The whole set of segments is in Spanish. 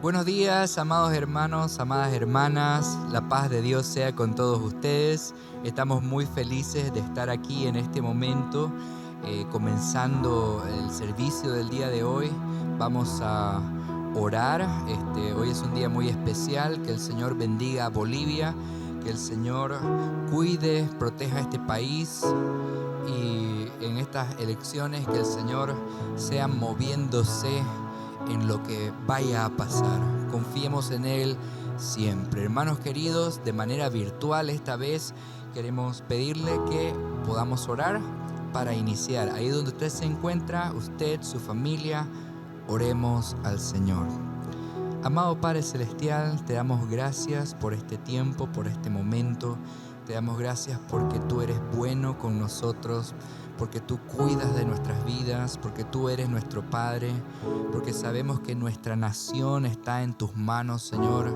Buenos días, amados hermanos, amadas hermanas. La paz de Dios sea con todos ustedes. Estamos muy felices de estar aquí en este momento, comenzando el servicio del día de hoy. Vamos a orar. Hoy es un día muy especial. Que el Señor bendiga a Bolivia, que el Señor cuide, proteja a este país, y en estas elecciones que el Señor sea moviéndose en lo que vaya a pasar. Confiemos en Él siempre. Hermanos queridos, de manera virtual esta vez queremos pedirle que podamos orar para iniciar. Ahí donde usted se encuentra, usted, su familia, oremos al Señor. Amado Padre Celestial, te damos gracias por este tiempo, por este momento. Te damos gracias porque tú eres bueno con nosotros, porque tú cuidas de nuestras vidas, porque tú eres nuestro Padre, porque sabemos que nuestra nación está en tus manos, Señor,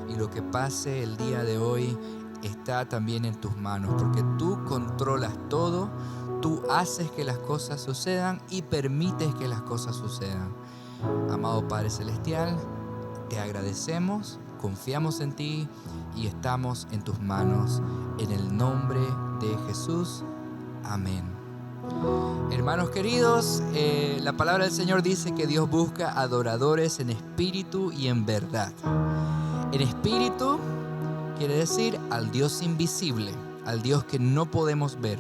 y lo que pase el día de hoy está también en tus manos, porque tú controlas todo, tú haces que las cosas sucedan y permites que las cosas sucedan. Amado Padre Celestial, te agradecemos, confiamos en ti y estamos en tus manos. En el nombre de Jesús. Amén. Hermanos queridos, la palabra del Señor dice que Dios busca adoradores en espíritu y en verdad. En espíritu quiere decir al Dios invisible, al Dios que no podemos ver.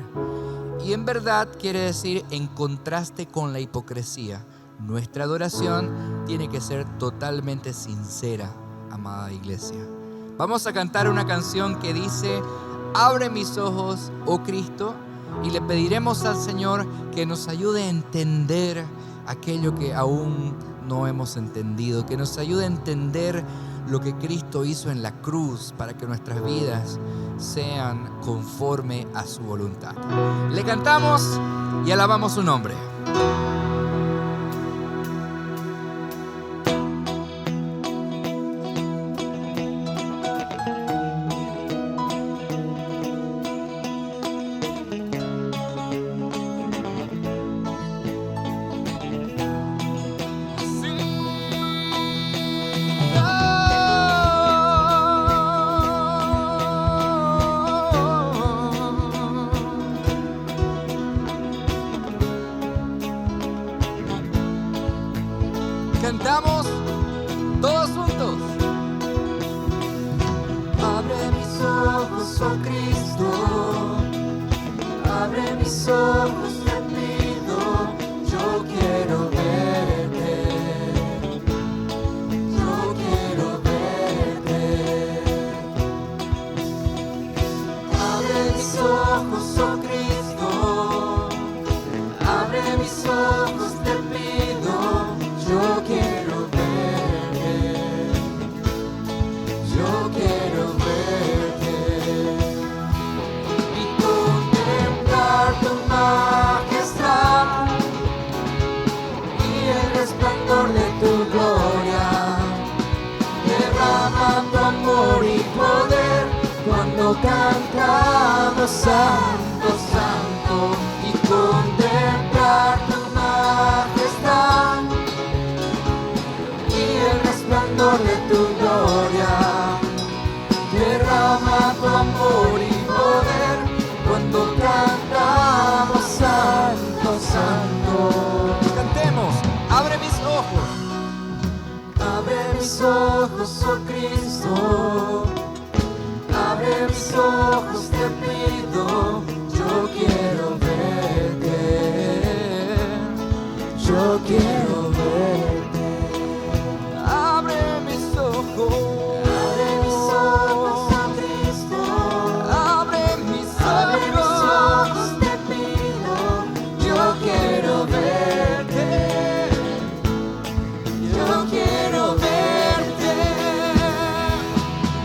Y en verdad quiere decir en contraste con la hipocresía. Nuestra adoración tiene que ser totalmente sincera, amada iglesia. Vamos a cantar una canción que dice: abre mis ojos, oh Cristo, y le pediremos al Señor que nos ayude a entender aquello que aún no hemos entendido, que nos ayude a entender lo que Cristo hizo en la cruz para que nuestras vidas sean conforme a su voluntad. Le cantamos y alabamos su nombre. Cantamos todos juntos. Abre mis ojos, oh Cristo, abre mis ojos, te pido, yo quiero verte, yo quiero verte. Abre mis ojos, oh Cristo, abre mis ojos, te pido, yo quiero verte, yo quiero verte y contemplar tu majestad y el resplandor de tu gloria. Derrama tu amor y poder cuando cantamos Santo, Santo, y contemplar tu majestad y el resplandor de tu gloria. Derrama tu amor y poder cuando cantamos Santo, Santo. Cantemos, abre mis ojos. Abre mis ojos, oh Cristo, abre mis ojos, te pido, yo quiero verte, yo quiero verte. Abre mis ojos. Abre mis ojos, oh Cristo, Abre mis abre mis ojos. ojos, te pido, yo quiero verte, yo quiero verte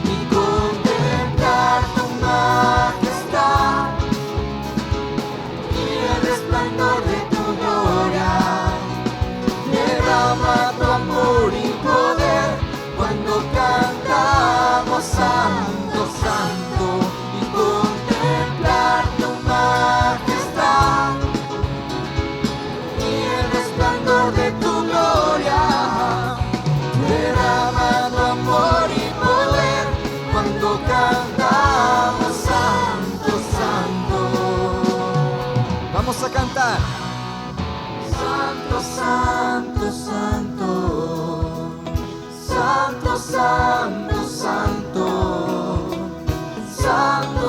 y contemplar tu majestad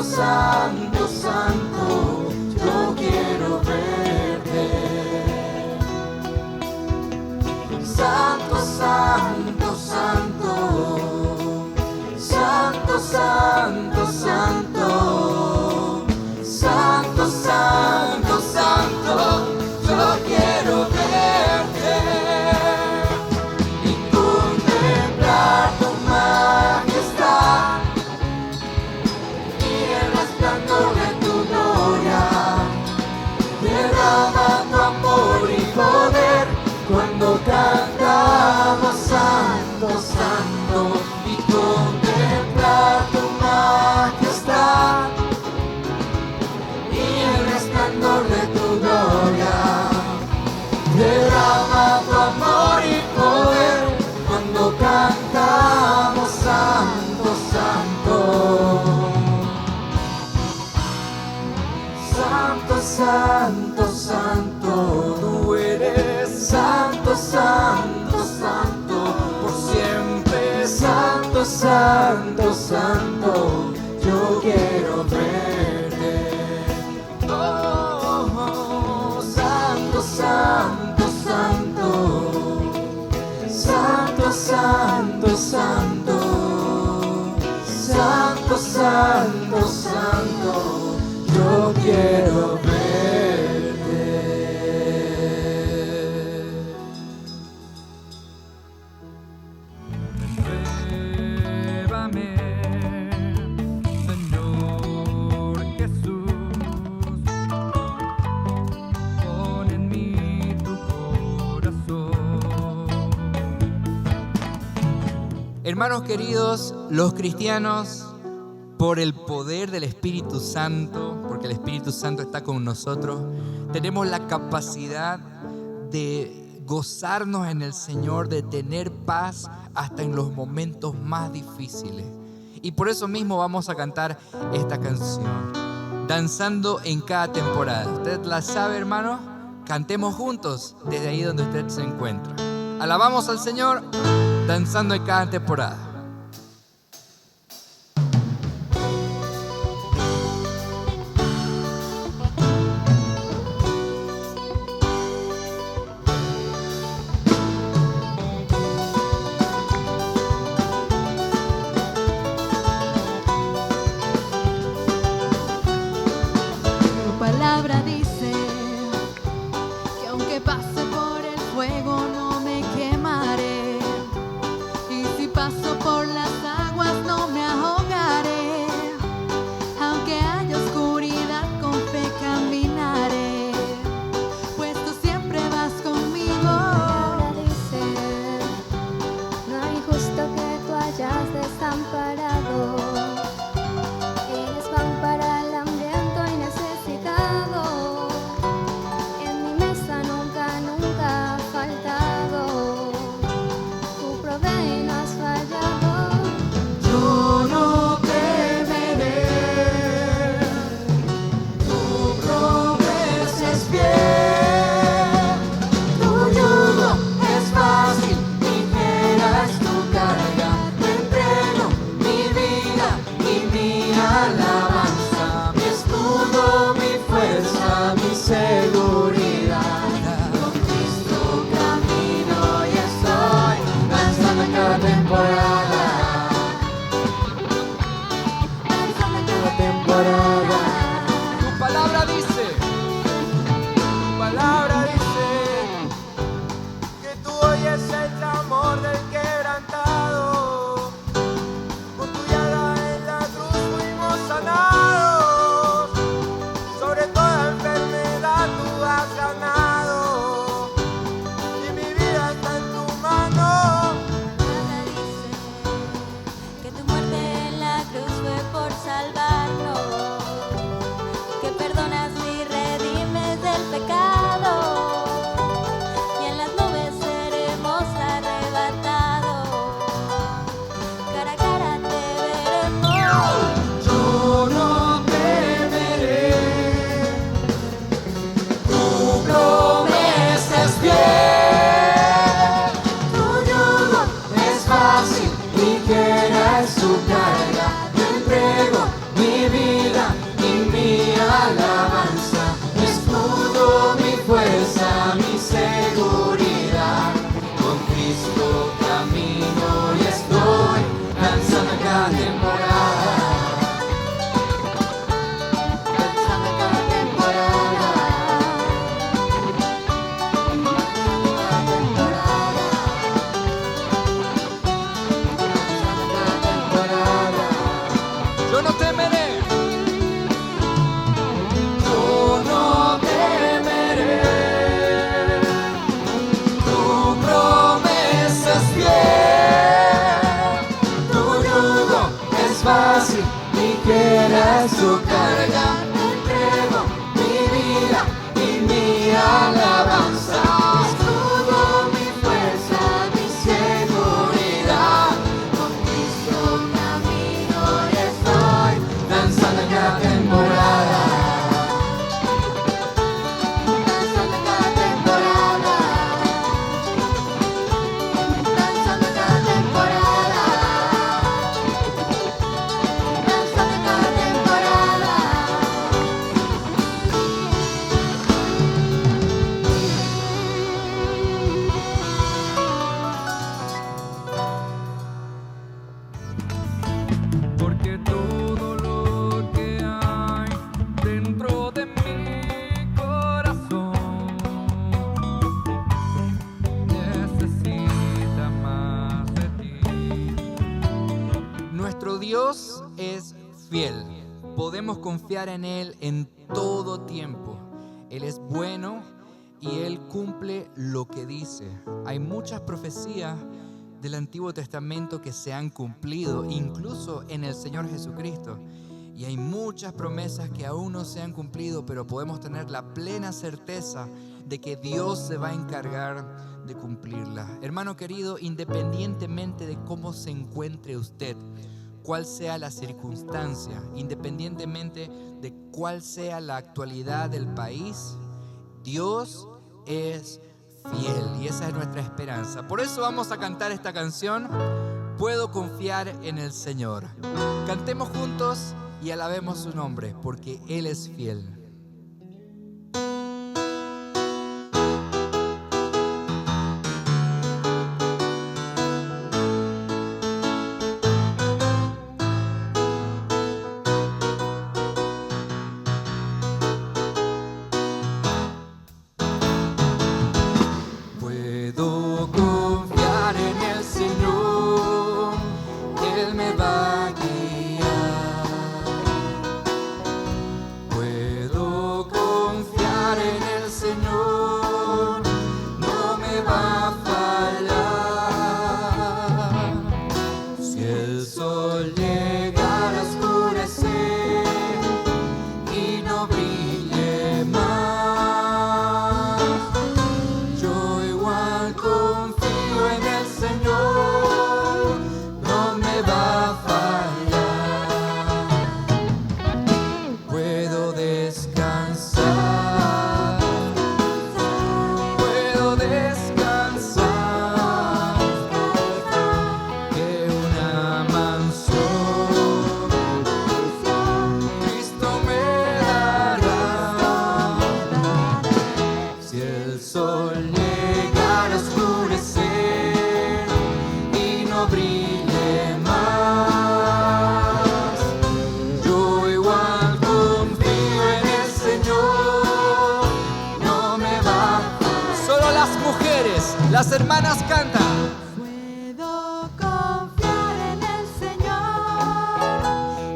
santo, santo, yo quiero verte. Santo, santo, santo, santo, santo, santo, santo, santo, santo, yo quiero verte y contemplar tu majestad y el resplandor de tu gloria. Derrama tu amor y poder cuando cantamos santo, santo, y contemplar tu majestad y el resplandor de tu gloria. Derrama tu amor y poder cuando cantamos santo, santo. Santo, santo, santo, tú eres santo, santo, santo, por siempre. Santo, santo, santo, yo quiero verte. Oh, santo, santo, santo, santo, santo, santo, santo, santo, santo, yo quiero verte. Llévame, Señor Jesús, pon en mí tu corazón. Hermanos queridos, los cristianos, por el poder del Espíritu Santo, porque el Espíritu Santo está con nosotros, tenemos la capacidad de gozarnos en el Señor, de tener paz hasta en los momentos más difíciles. Y por eso mismo vamos a cantar esta canción, danzando en cada temporada. ¿Usted la sabe, hermano? Cantemos juntos desde ahí donde usted se encuentra. Alabamos al Señor, danzando en cada temporada. Tu palabra dice que aunque pase por el fuego no me quemaré, y si paso por las aguas no me ahogaré, aunque haya oscuridad con fe caminaré, pues tú siempre vas conmigo. Tu palabra dice, no hay justo que tú hayas desamparado. Eres pan para el hambriento y necesitado. En mi mesa nunca, nunca ha faltado. Tú provees y no has fallado. Yo no temeré, tu promesa es fiel, tu yugo es fácil, ligera es tu carga. Te entrego mi vida y mi alabanza, mi escudo, mi fuerza, mi seguridad. Con Cristo camino y estoy danzando en cada temporada. Danzando en cada temporada. Tu palabra dice Que tú oyes el clamor del quebrantado, por tu llaga en la cruz fuimos sanados, sobre toda enfermedad tú has ganado, y mi vida está en tu mano. Palabra dice que tu muerte en la cruz fue por salvarnos. a su carga entrego mi vida y mi alabanza. Escudo, mi fuerza, mi seguridad. Con Cristo camino y estoy danzando en cada temporada. Danzando en cada temporada. Danzando en cada temporada. Danzando en cada temporada. Porque todo lo que hay dentro de mi corazón necesita más de ti. Nuestro Dios es fiel. Podemos confiar en Él en todo tiempo. Él es bueno y Él cumple lo que dice. Hay muchas profecías del Antiguo Testamento que se han cumplido, incluso en el Señor Jesucristo. Y hay muchas promesas que aún no se han cumplido, pero podemos tener la plena certeza de que Dios se va a encargar de cumplirlas. Hermano querido, independientemente de cómo se encuentre usted, cuál sea la circunstancia, independientemente de cuál sea la actualidad del país, Dios es fiel y esa es nuestra esperanza. Por eso vamos a cantar esta canción, Puedo confiar en el Señor. Cantemos juntos y alabemos su nombre, porque Él es fiel. Puedo confiar en el Señor, Él me va a guiar. Puedo confiar en el Señor, no me va a fallar. Si el sol llegara a oscurecer y no brille más, yo igual confío en el Señor, no me va a fallar. Puedo descansar, que una mansión Cristo me dará. Si el sol llegara a oscurecer y no brille más, yo igual confío en el Señor, no me va a fallar. Solo las mujeres, las hermanas cantan. Puedo confiar en el Señor,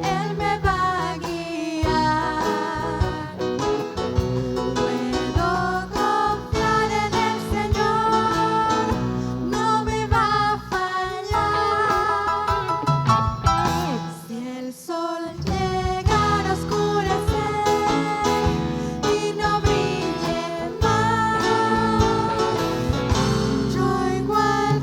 Él me va a guiar. Puedo confiar en el Señor, no me va a fallar. Si el sol llegara a oscurecer y no brille más, yo igual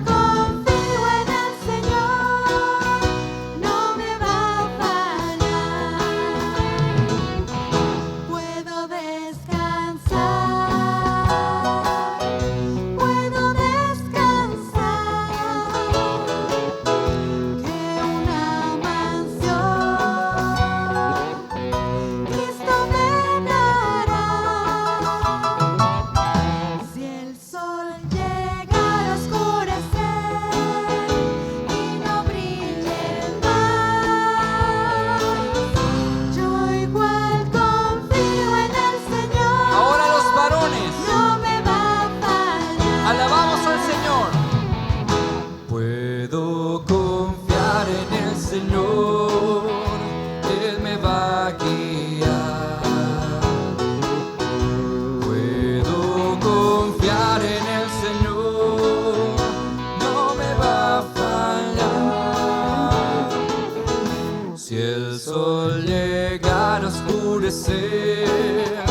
oscurecer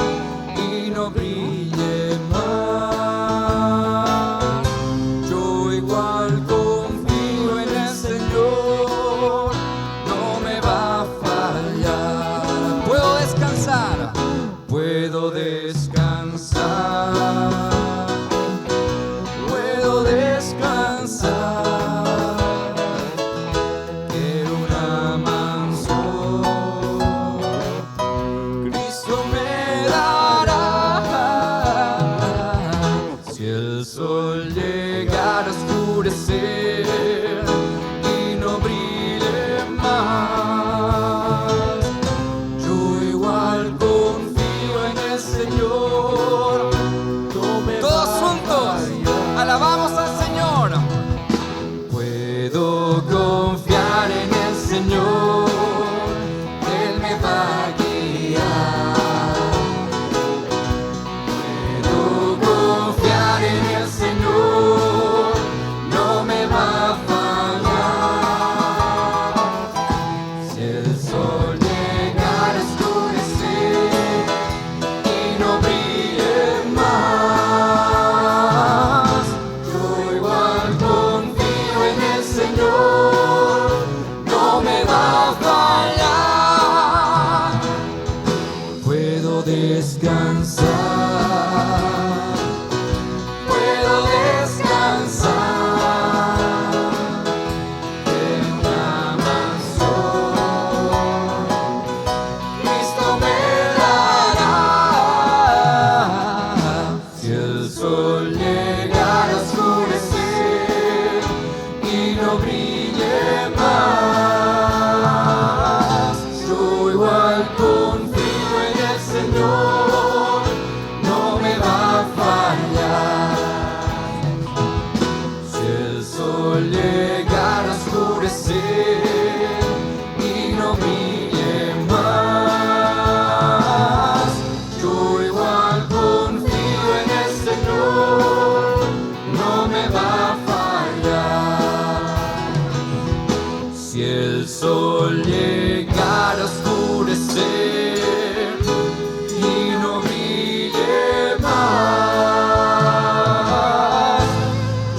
y no brille más. Yo igual confío en el Señor, no me va a fallar. Puedo descansar, puedo descansar. Puedo descansar en una mansión. Cristo me dará. Si el sol llegara a oscurecer y no brille más, yo igual confío en el Señor. No me Todos juntos alabamos al Señor. Puedo confiar en el Señor, Él me va a guiar. Puedo confiar en el Señor, no me va a fallar. Si el sol llegara a oscurecer y no brille más, yo igual confío en el Señor, no me va a fallar. Puedo descansar, puedo descansar en una mansión. Cristo me dará. Si el sol llegara a oscurecer y no brille más, yo igual confío en el Señor, no me va a fallar. Si el sol llegara a oscurecer y no brille más, yo igual confío en el Señor, no me va a fallar. Si el sol llegara a oscurecer y no brille más,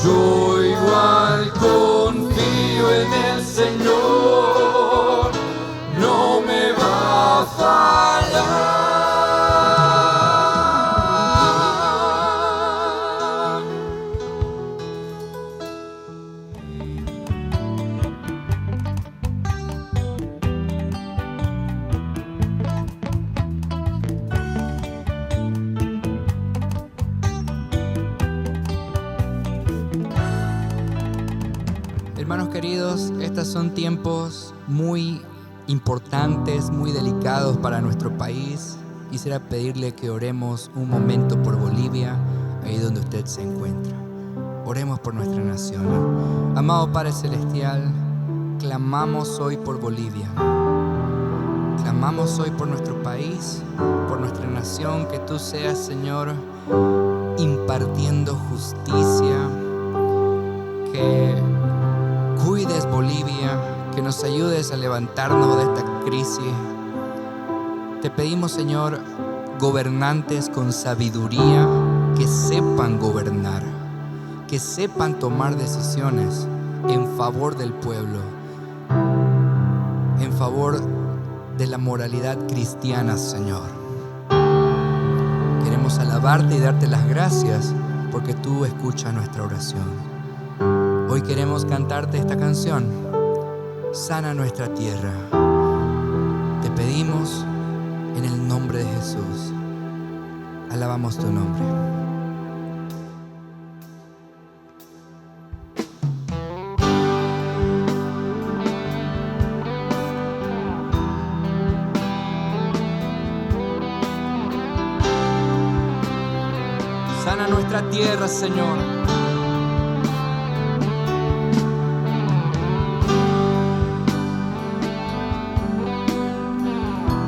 yo igual confío en el Señor, no me va a fallar. Hermanos queridos, estos son tiempos muy importantes, muy delicados para nuestro país. Quisiera pedirle que oremos un momento por Bolivia, ahí donde usted se encuentra. Oremos por nuestra nación. Amado Padre Celestial, clamamos hoy por Bolivia. Clamamos hoy por nuestro país, por nuestra nación, que tú seas, Señor, impartiendo justicia, que cuides Bolivia, que nos ayudes a levantarnos de esta crisis. Te pedimos, Señor, gobernantes con sabiduría, que sepan gobernar, que sepan tomar decisiones en favor del pueblo, en favor de la moralidad cristiana, Señor. Queremos alabarte y darte las gracias porque tú escuchas nuestra oración. Hoy queremos cantarte esta canción, Sana nuestra tierra. Te pedimos en el nombre de Jesús. Alabamos tu nombre. Sana nuestra tierra, Señor.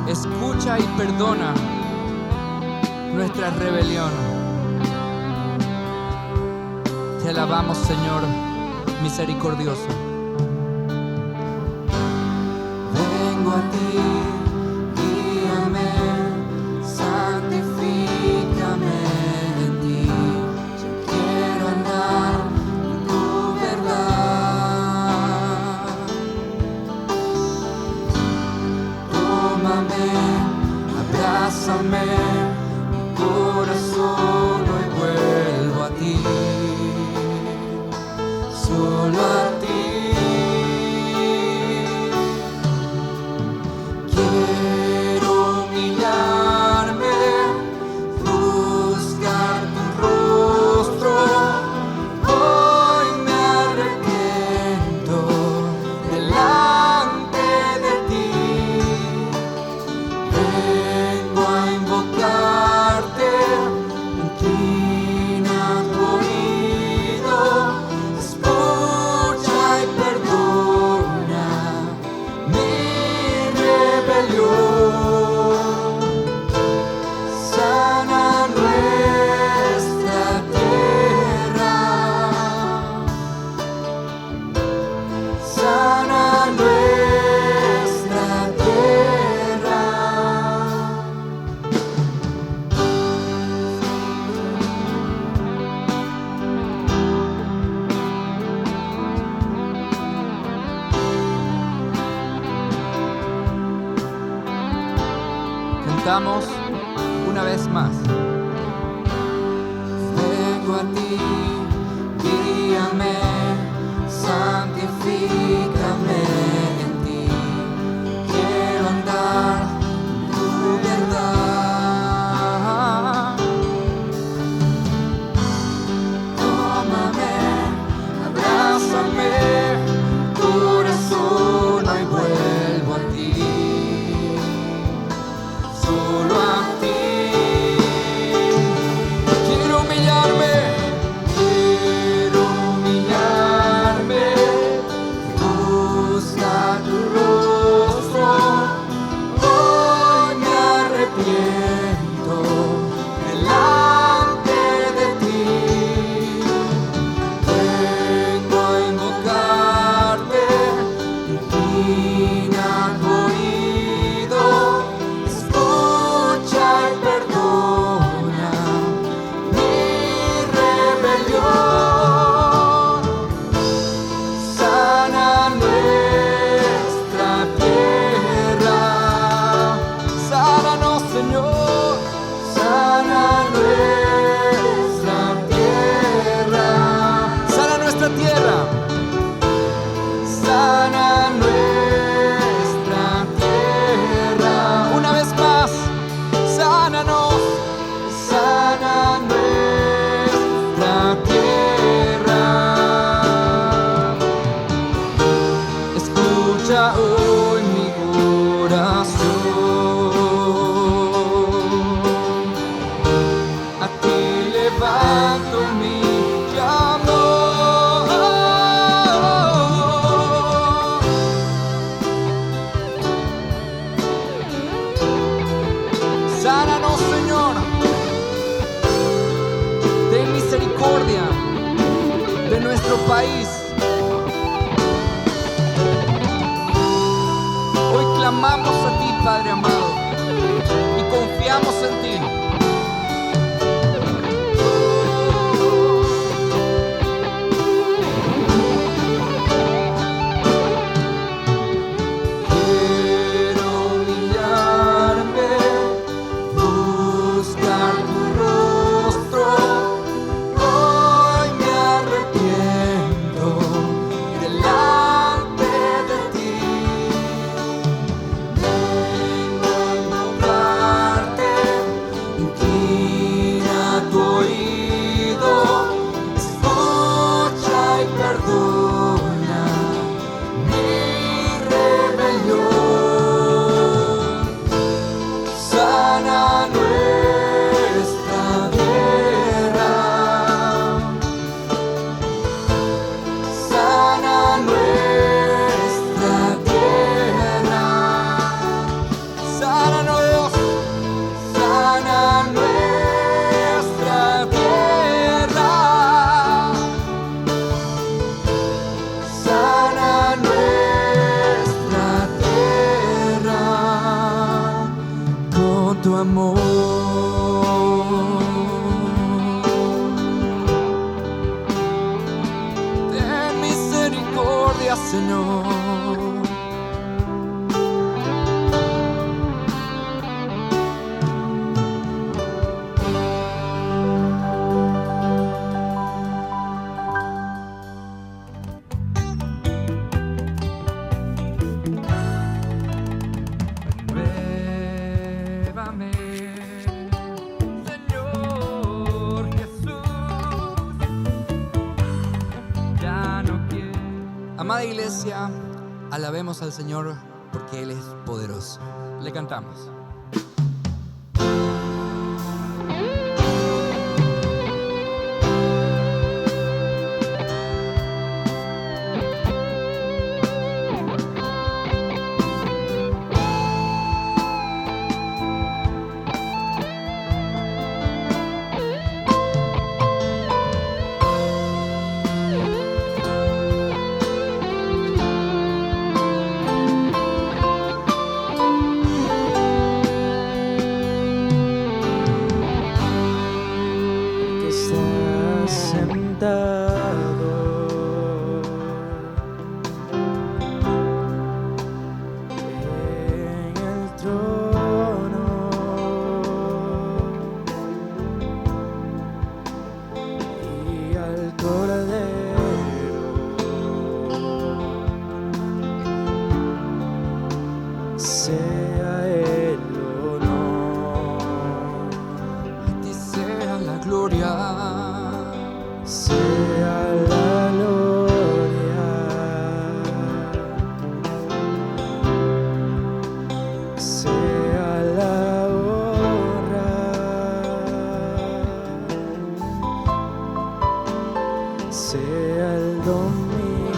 Escucha y perdona nuestra rebelión. Te alabamos, Señor misericordioso. Vengo a ti, guíame. abrázame, mi corazón hoy vuelvo a ti, solo a ti. Quiero humillarme, buscar tu rostro. Hoy me arrepiento delante de ti. Vengo a invocarte, inclina tu oído, escucha y perdona mi rebelión. Sana nuestra tierra, sana nuestra tierra. Cantamos una vez más. Vengo a ti, guíame, santifícame en ti. Quiero andar en tu verdad. Tómame, abrázame, corazón, hoy vuelvo a ti, solo a ti. Quiero humillarme, busca tu rostro. Hoy me arrepiento delante de ti. Vengo a invocarte, inclina tu oído, escucha y perdona mi rebelión. Sana nuestra tierra, sánanos, Señor, sana nuestra tierra, Sana nuestra tierra. sana nuestra tierra. Una vez más. Sánanos. Sana nuestra tierra. Escucha hoy mi corazón. A ti levanto mi clamor. Sánanos, Señor. Ten misericordia de nuestro país. Hoy clamamos a ti, Padre amado, y confiamos en ti. Quiero humillarme, buscar tu rostro. Hoy me arrepiento delante de ti. Vengo a invocarte, inclina tu oído, escucha y perdona mi rebelión. Sana nuestra tierra, sana nuestra tierra. Sánanos. Sana nuestra tierra, sana nuestra tierra con tu amor. Ten misericordia, Señor. iglesia, alabemos al Señor porque Él es poderoso. Le cantamos. Sea el honor, A ti sea la gloria, sea la gloria, sea la honra, sea el dominio.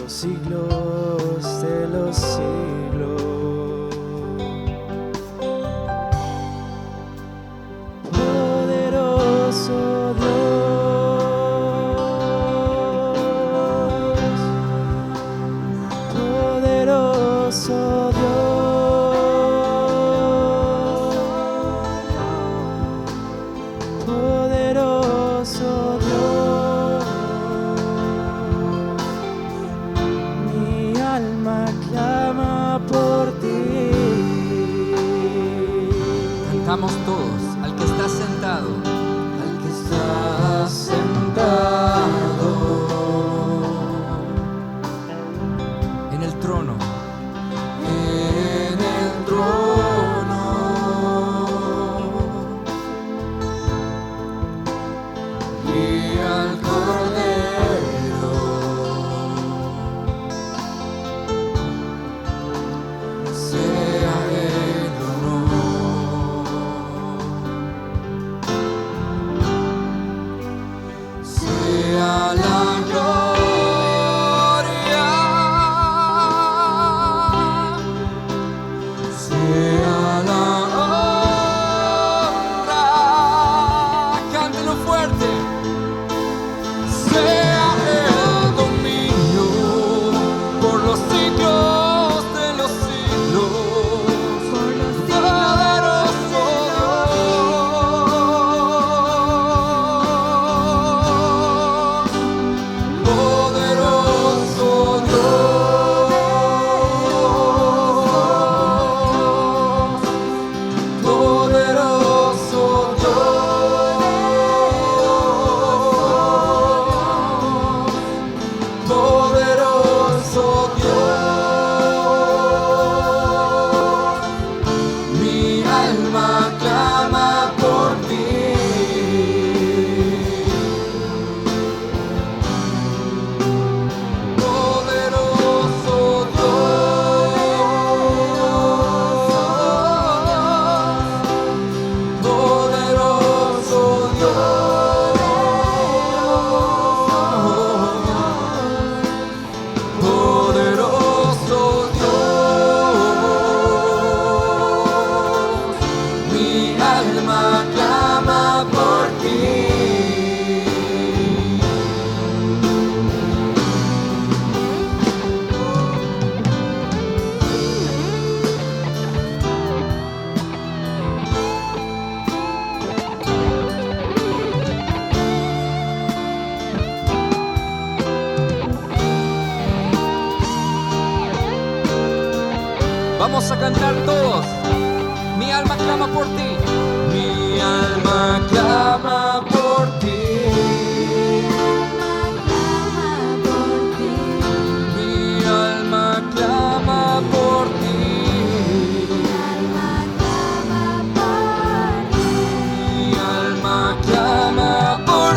Siglos de los siglos. Poderoso Dios, poderoso Dios, poderoso Dios. Mi alma clama por ti. cantamos todos, al que está sentado, Al que está sentado en el trono, en el trono y al Cordero, sea el honor, sea la gloria, sea la honra. cántelo fuerte. Sea el dominio por los siglos de los siglos. Por los Poderoso Dios, poderoso Dios, poderoso Dios, poderoso Dios, mi alma clama por ti. Poderoso Dios, poderoso Dios, poderoso Dios, mi alma clama por ti. Vamos a cantar todos. Mi alma clama por ti. Mi alma clama por ti. Mi alma clama por ti. Mi alma clama por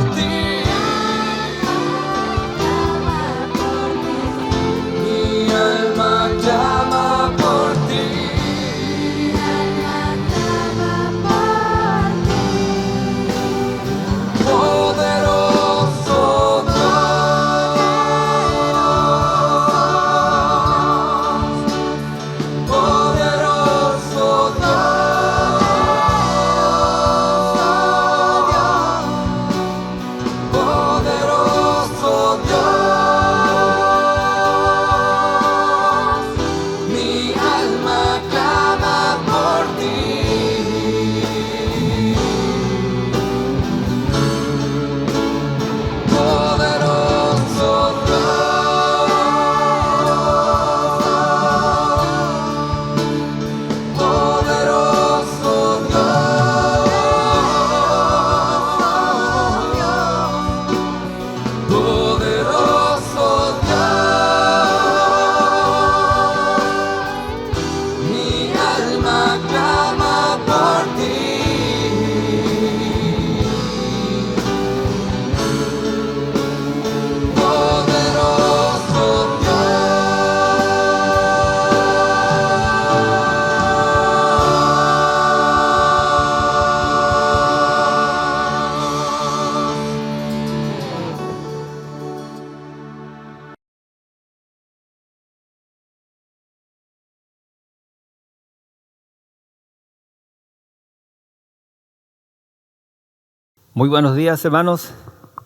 Muy buenos días, hermanos.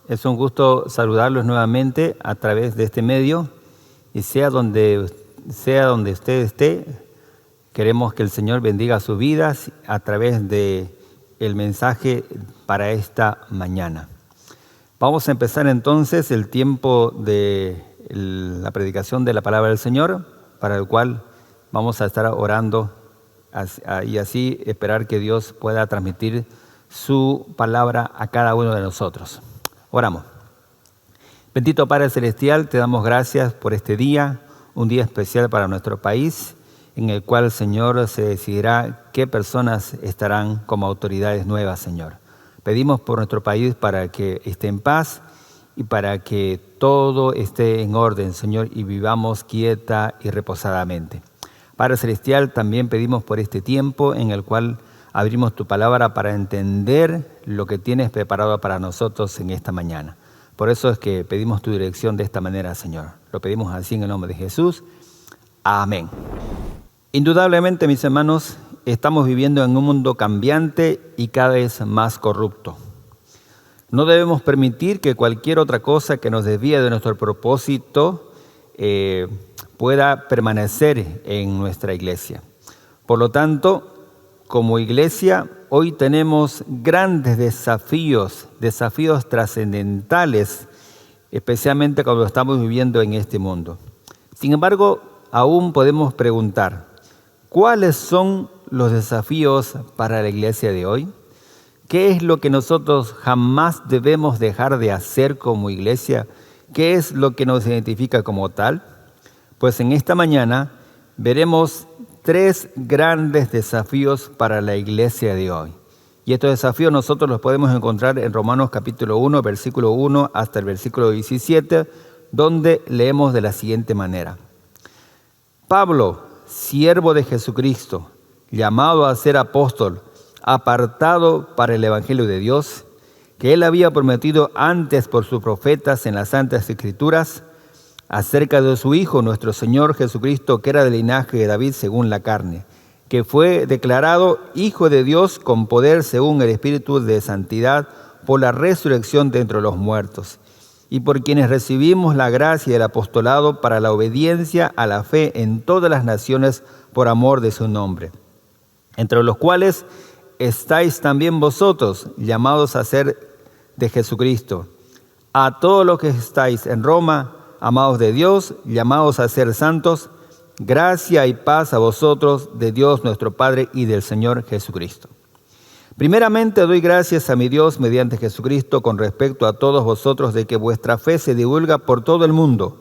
Es un gusto saludarlos nuevamente a través de este medio. Y sea donde usted esté, queremos que el Señor bendiga sus vidas a través de el mensaje para esta mañana. Vamos a empezar entonces el tiempo de la predicación de la palabra del Señor, para el cual vamos a estar orando y así esperar que Dios pueda transmitir su palabra a cada uno de nosotros. Oramos. Bendito Padre Celestial, te damos gracias por este día, un día especial para nuestro país, en el cual, Señor, se decidirá qué personas estarán como autoridades nuevas, Señor. Pedimos por nuestro país para que esté en paz y para que todo esté en orden, Señor, y vivamos quieta y reposadamente. Padre Celestial, también pedimos por este tiempo en el cual abrimos tu palabra para entender lo que tienes preparado para nosotros en esta mañana. Por eso es que pedimos tu dirección de esta manera, Señor. Lo pedimos así en el nombre de Jesús. Amén. Indudablemente, mis hermanos, estamos viviendo en un mundo cambiante y cada vez más corrupto. No debemos permitir que cualquier otra cosa que nos desvíe de nuestro propósito pueda permanecer en nuestra iglesia. Por lo tanto, como iglesia, hoy tenemos grandes desafíos trascendentales, especialmente cuando estamos viviendo en este mundo. Sin embargo, aún podemos preguntar, ¿cuáles son los desafíos para la iglesia de hoy? ¿Qué es lo que nosotros jamás debemos dejar de hacer como iglesia? ¿Qué es lo que nos identifica como tal? Pues en esta mañana veremos 3 grandes desafíos para la iglesia de hoy. Y estos desafíos nosotros los podemos encontrar en Romanos capítulo 1, versículo 1 hasta el versículo 17, donde leemos de la siguiente manera. Pablo, siervo de Jesucristo, llamado a ser apóstol, apartado para el Evangelio de Dios, que él había prometido antes por sus profetas en las Santas Escrituras, acerca de su Hijo, nuestro Señor Jesucristo, que era del linaje de David según la carne, que fue declarado Hijo de Dios con poder según el Espíritu de santidad por la resurrección de entre los muertos, y por quienes recibimos la gracia del apostolado para la obediencia a la fe en todas las naciones por amor de su nombre, entre los cuales estáis también vosotros, llamados a ser de Jesucristo. A todos los que estáis en Roma, amados de Dios, llamados a ser santos, gracia y paz a vosotros de Dios nuestro Padre y del Señor Jesucristo. Primeramente doy gracias a mi Dios mediante Jesucristo con respecto a todos vosotros de que vuestra fe se divulga por todo el mundo,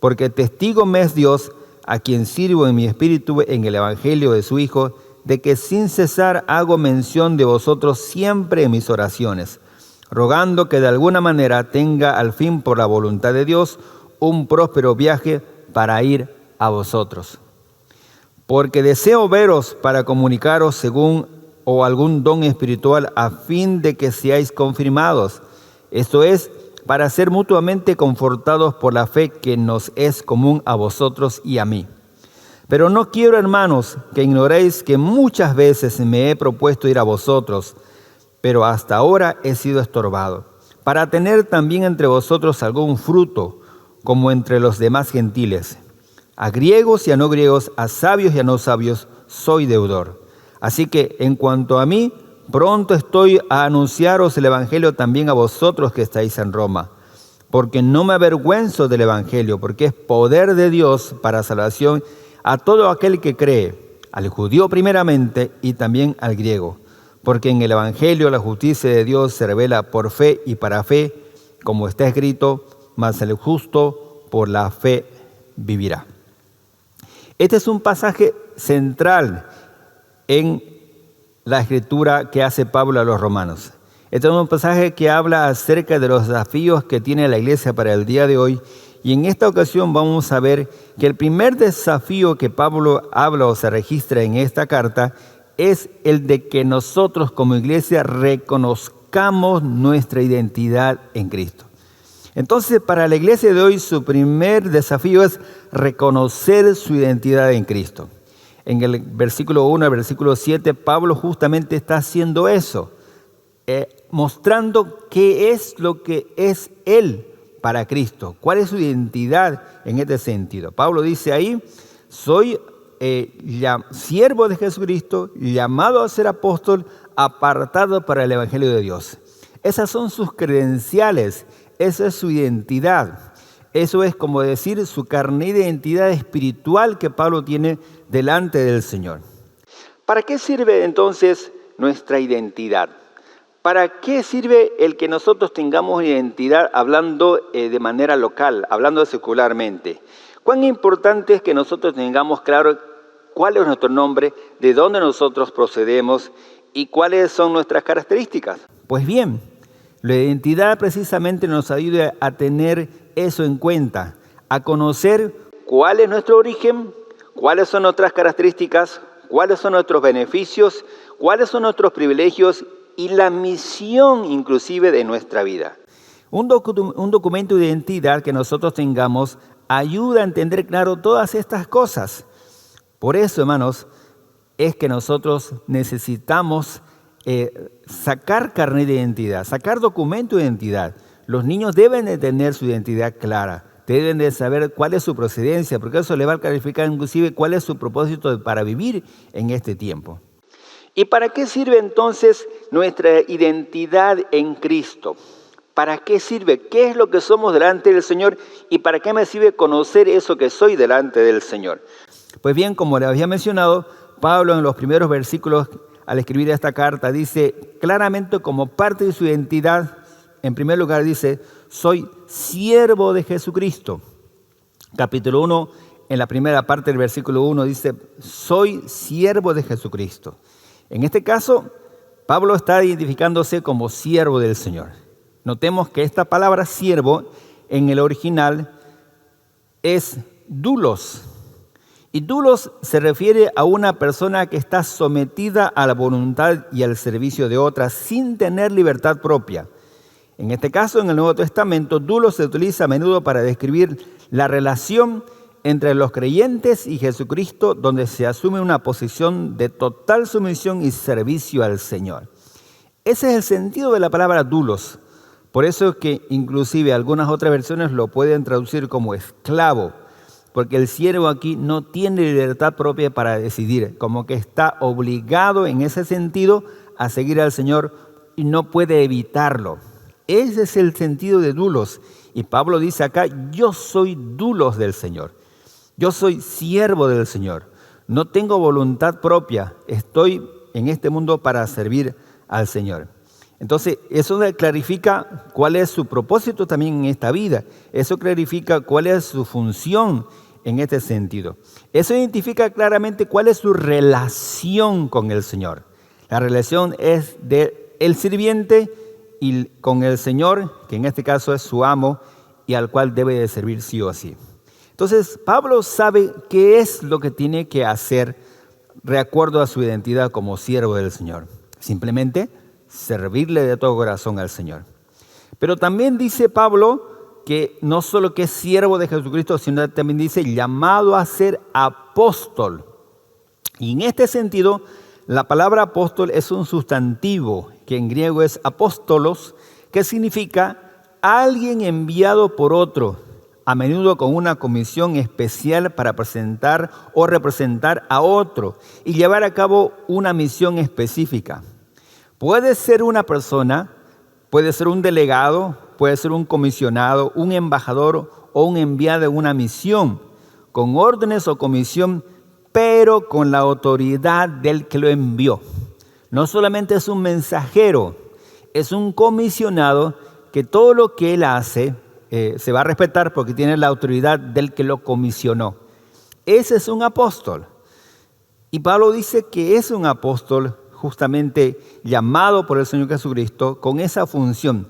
porque testigo me es Dios, a quien sirvo en mi espíritu en el Evangelio de su Hijo, de que sin cesar hago mención de vosotros siempre en mis oraciones, rogando que de alguna manera tenga al fin por la voluntad de Dios un próspero viaje para ir a vosotros. Porque deseo veros para comunicaros según o algún don espiritual a fin de que seáis confirmados. Esto es, para ser mutuamente confortados por la fe que nos es común a vosotros y a mí. Pero no quiero, hermanos, que ignoréis que muchas veces me he propuesto ir a vosotros, pero hasta ahora he sido estorbado, para tener también entre vosotros algún fruto, como entre los demás gentiles. A griegos y a no griegos, a sabios y a no sabios, soy deudor. Así que en cuanto a mí, pronto estoy a anunciaros el Evangelio también a vosotros que estáis en Roma, porque no me avergüenzo del Evangelio, porque es poder de Dios para salvación a todo aquel que cree, al judío primeramente y también al griego, porque en el Evangelio la justicia de Dios se revela por fe y para fe, como está escrito, mas el justo por la fe vivirá. Este es un pasaje central en la escritura que hace Pablo a los romanos. Este es un pasaje que habla acerca de los desafíos que tiene la iglesia para el día de hoy. Y en esta ocasión vamos a ver que el primer desafío que Pablo habla o se registra en esta carta es el de que nosotros como iglesia reconozcamos nuestra identidad en Cristo. Entonces, para la iglesia de hoy, su primer desafío es reconocer su identidad en Cristo. En el versículo 1 al versículo 7, Pablo justamente está haciendo eso. mostrando qué es lo que es Él para Cristo, cuál es su identidad en este sentido. Pablo dice ahí, soy siervo de Jesucristo, llamado a ser apóstol, apartado para el Evangelio de Dios. Esas son sus credenciales, esa es su identidad. Eso es como decir su carnet de identidad espiritual que Pablo tiene delante del Señor. ¿Para qué sirve entonces nuestra identidad? ¿Para qué sirve el que nosotros tengamos identidad hablando de manera local, hablando secularmente? ¿Cuán importante es que nosotros tengamos claro cuál es nuestro nombre, de dónde nosotros procedemos y cuáles son nuestras características? Pues bien, la identidad precisamente nos ayuda a tener eso en cuenta, a conocer cuál es nuestro origen, cuáles son nuestras características, cuáles son nuestros beneficios, cuáles son nuestros privilegios y la misión inclusive de nuestra vida. Un documento de identidad que nosotros tengamos ayuda a entender claro todas estas cosas. Por eso, hermanos, es que nosotros necesitamos sacar carnet de identidad, sacar documento de identidad. Los niños deben de tener su identidad clara, deben de saber cuál es su procedencia, porque eso le va a clarificar inclusive cuál es su propósito para vivir en este tiempo. ¿Y para qué sirve entonces nuestra identidad en Cristo? ¿Para qué sirve? ¿Qué es lo que somos delante del Señor? ¿Y para qué me sirve conocer eso que soy delante del Señor? Pues bien, como le había mencionado, Pablo en los primeros versículos al escribir esta carta dice claramente como parte de su identidad, en primer lugar dice, soy siervo de Jesucristo. Capítulo 1, en la primera parte del versículo 1 dice, soy siervo de Jesucristo. En este caso, Pablo está identificándose como siervo del Señor. Notemos que esta palabra siervo en el original es doulos. Y doulos se refiere a una persona que está sometida a la voluntad y al servicio de otra sin tener libertad propia. En este caso, en el Nuevo Testamento, doulos se utiliza a menudo para describir la relación entre los creyentes y Jesucristo, donde se asume una posición de total sumisión y servicio al Señor. Ese es el sentido de la palabra doulos. Por eso es que inclusive algunas otras versiones lo pueden traducir como esclavo, porque el siervo aquí no tiene libertad propia para decidir, como que está obligado en ese sentido a seguir al Señor y no puede evitarlo. Ese es el sentido de doulos. Y Pablo dice acá, yo soy doulos del Señor. Yo soy siervo del Señor. No tengo voluntad propia. Estoy en este mundo para servir al Señor. Entonces, eso clarifica cuál es su propósito también en esta vida. Eso clarifica cuál es su función en este sentido. Eso identifica claramente cuál es su relación con el Señor. La relación es de el sirviente y con el Señor, que en este caso es su amo y al cual debe de servir sí o sí. Entonces, Pablo sabe qué es lo que tiene que hacer de acuerdo a su identidad como siervo del Señor. Simplemente servirle de todo corazón al Señor. Pero también dice Pablo que no solo que es siervo de Jesucristo, sino también dice llamado a ser apóstol. Y en este sentido, la palabra apóstol es un sustantivo que en griego es apóstolos, que significa alguien enviado por otro, a menudo con una comisión especial para presentar o representar a otro y llevar a cabo una misión específica. Puede ser una persona, puede ser un delegado, puede ser un comisionado, un embajador o un enviado en una misión, con órdenes o comisión, pero con la autoridad del que lo envió. No solamente es un mensajero, es un comisionado que todo lo que él hace se va a respetar porque tiene la autoridad del que lo comisionó. Ese es un apóstol. Y Pablo dice que es un apóstol justamente llamado por el Señor Jesucristo con esa función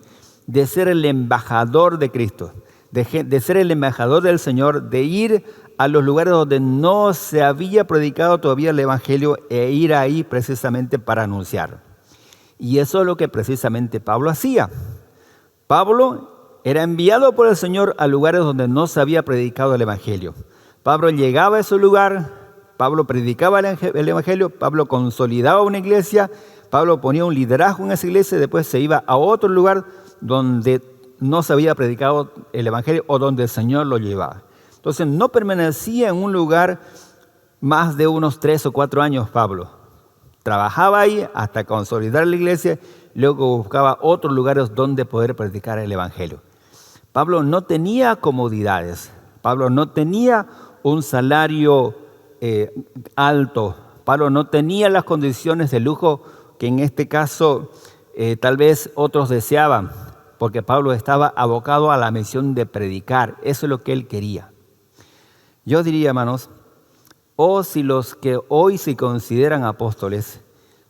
de ser el embajador de Cristo, de ser el embajador del Señor, de ir a los lugares donde no se había predicado todavía el Evangelio e ir ahí precisamente para anunciar. Y eso es lo que precisamente Pablo hacía. Pablo era enviado por el Señor a lugares donde no se había predicado el Evangelio. Pablo llegaba a ese lugar, Pablo predicaba el Evangelio, Pablo consolidaba una iglesia, Pablo ponía un liderazgo en esa iglesia y después se iba a otro lugar donde no se había predicado el evangelio o donde el Señor lo llevaba. Entonces no permanecía en un lugar más de unos 3 o 4 años Pablo. Trabajaba ahí hasta consolidar la iglesia, luego buscaba otros lugares donde poder predicar el evangelio. Pablo no tenía comodidades, Pablo no tenía un salario alto, Pablo no tenía las condiciones de lujo que en este caso tal vez otros deseaban, porque Pablo estaba abocado a la misión de predicar. Eso es lo que él quería. Yo diría, hermanos, si los que hoy se consideran apóstoles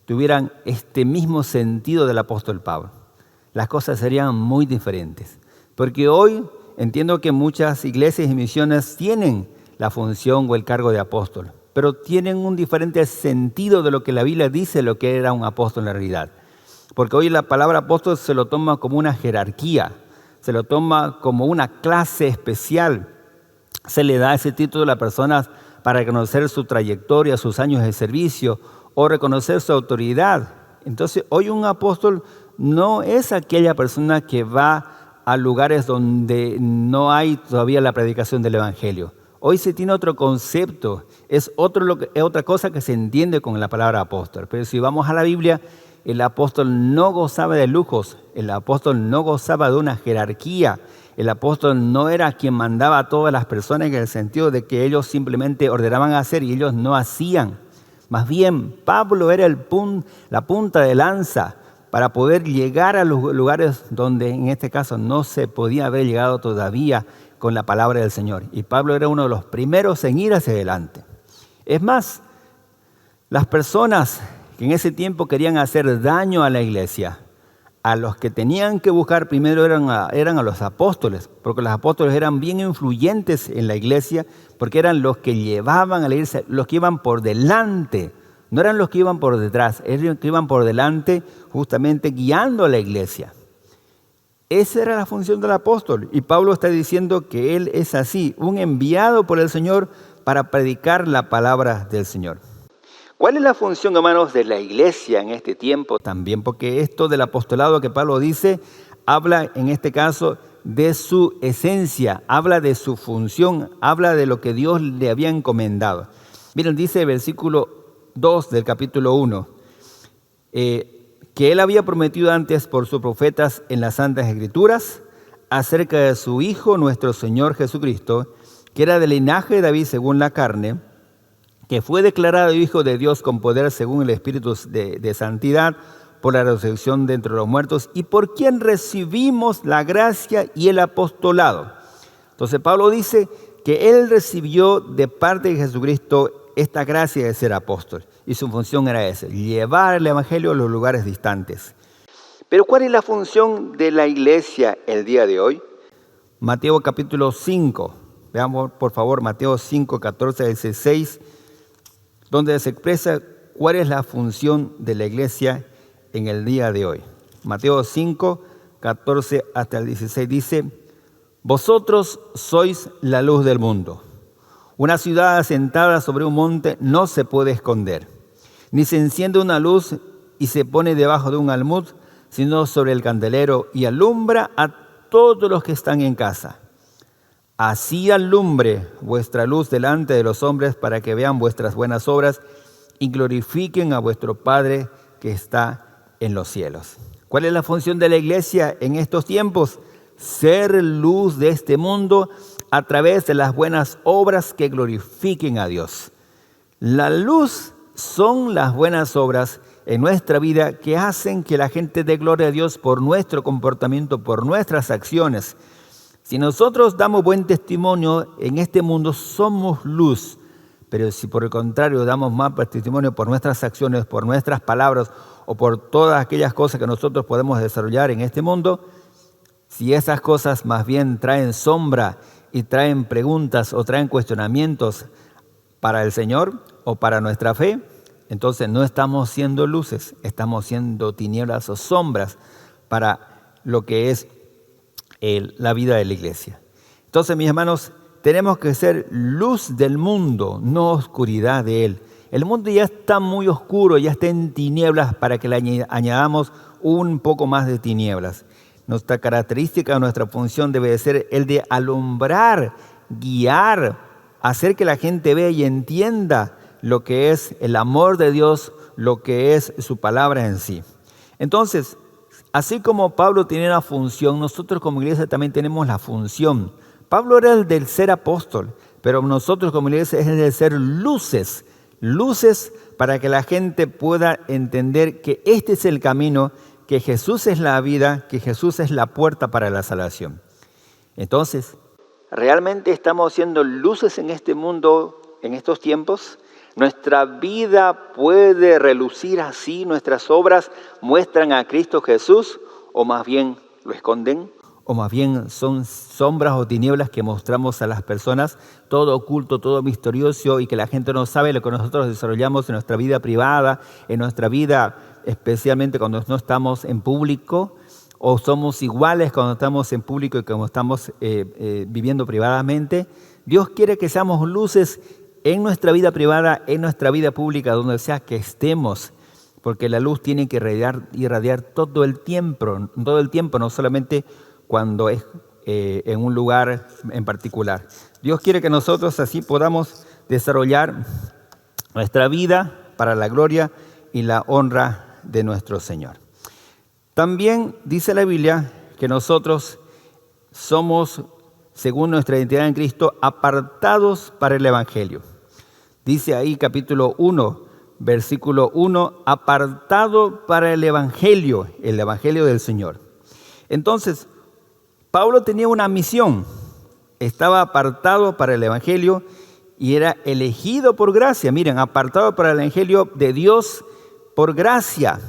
tuvieran este mismo sentido del apóstol Pablo, las cosas serían muy diferentes. Porque hoy entiendo que muchas iglesias y misiones tienen la función o el cargo de apóstol, pero tienen un diferente sentido de lo que la Biblia dice lo que era un apóstol en realidad. Porque hoy la palabra apóstol se lo toma como una jerarquía, se lo toma como una clase especial. Se le da ese título a las personas para reconocer su trayectoria, sus años de servicio o reconocer su autoridad. Entonces hoy un apóstol no es aquella persona que va a lugares donde no hay todavía la predicación del evangelio. Hoy se tiene otro concepto, es otra cosa que se entiende con la palabra apóstol. Pero si vamos a la Biblia, el apóstol no gozaba de lujos, el apóstol no gozaba de una jerarquía, el apóstol no era quien mandaba a todas las personas en el sentido de que ellos simplemente ordenaban hacer y ellos no hacían. Más bien, Pablo era la punta de lanza para poder llegar a los lugares donde en este caso no se podía haber llegado todavía con la palabra del Señor. Y Pablo era uno de los primeros en ir hacia adelante. Es más, las personas que en ese tiempo querían hacer daño a la iglesia, a los que tenían que buscar primero eran a los apóstoles, porque los apóstoles eran bien influyentes en la iglesia, porque eran los que llevaban a la iglesia, los que iban por delante, no eran los que iban por detrás, eran los que iban por delante justamente guiando a la iglesia. Esa era la función del apóstol y Pablo está diciendo que él es así, un enviado por el Señor para predicar la palabra del Señor. ¿Cuál es la función, hermanos, de la iglesia en este tiempo también? Porque esto del apostolado que Pablo dice, habla en este caso de su esencia, habla de su función, habla de lo que Dios le había encomendado. Miren, dice el versículo 2 del capítulo 1, que él había prometido antes por sus profetas en las Santas Escrituras acerca de su Hijo, nuestro Señor Jesucristo, que era del linaje de David según la carne, que fue declarado Hijo de Dios con poder según el Espíritu de santidad por la resurrección de entre los muertos y por quien recibimos la gracia y el apostolado. Entonces Pablo dice que él recibió de parte de Jesucristo esta gracia de ser apóstol y su función era esa, llevar el evangelio a los lugares distantes. Pero ¿cuál es la función de la iglesia el día de hoy? Mateo capítulo 5, veamos por favor Mateo 5, 14 al 16, donde se expresa cuál es la función de la iglesia en el día de hoy. Mateo 5, 14 hasta el 16 dice, vosotros sois la luz del mundo. Una ciudad asentada sobre un monte no se puede esconder, ni se enciende una luz y se pone debajo de un almud, sino sobre el candelero y alumbra a todos los que están en casa. Así alumbre vuestra luz delante de los hombres para que vean vuestras buenas obras y glorifiquen a vuestro Padre que está en los cielos. ¿Cuál es la función de la iglesia en estos tiempos? Ser luz de este mundo a través de las buenas obras que glorifiquen a Dios. La luz son las buenas obras en nuestra vida que hacen que la gente dé gloria a Dios por nuestro comportamiento, por nuestras acciones. Si nosotros damos buen testimonio en este mundo, somos luz. Pero si por el contrario damos mal testimonio por nuestras acciones, por nuestras palabras o por todas aquellas cosas que nosotros podemos desarrollar en este mundo, si esas cosas más bien traen sombra y traen preguntas o traen cuestionamientos para el Señor o para nuestra fe, entonces no estamos siendo luces, estamos siendo tinieblas o sombras para lo que es la vida de la iglesia. Entonces, mis hermanos, tenemos que ser luz del mundo, no oscuridad de él. El mundo ya está muy oscuro, ya está en tinieblas, para que le añadamos un poco más de tinieblas. Nuestra característica, nuestra función debe de ser el de alumbrar, guiar, hacer que la gente vea y entienda lo que es el amor de Dios, lo que es su palabra en sí. Entonces, así como Pablo tiene una función, nosotros como iglesia también tenemos la función. Pablo era el del ser apóstol, pero nosotros como iglesia es el de ser luces para que la gente pueda entender que este es el camino, que Jesús es la vida, que Jesús es la puerta para la salvación. Entonces, ¿realmente estamos siendo luces en este mundo, en estos tiempos? ¿Nuestra vida puede relucir así? ¿Nuestras obras muestran a Cristo Jesús? ¿O más bien lo esconden? ¿O más bien son sombras o tinieblas que mostramos a las personas? Todo oculto, todo misterioso, y que la gente no sabe lo que nosotros desarrollamos en nuestra vida privada, en nuestra vida, especialmente cuando no estamos en público, o somos iguales cuando estamos en público y cuando estamos viviendo privadamente. Dios quiere que seamos luces en nuestra vida privada, en nuestra vida pública, donde sea que estemos, porque la luz tiene que irradiar todo el tiempo, no solamente cuando es en un lugar en particular. Dios quiere que nosotros así podamos desarrollar nuestra vida para la gloria y la honra de nuestro Señor. También dice la Biblia que nosotros somos, según nuestra identidad en Cristo, apartados para el Evangelio. Dice ahí capítulo 1, versículo 1, apartado para el Evangelio del Señor. Entonces, Pablo tenía una misión, estaba apartado para el Evangelio y era elegido por gracia. Miren, apartado para el Evangelio de Dios por gracia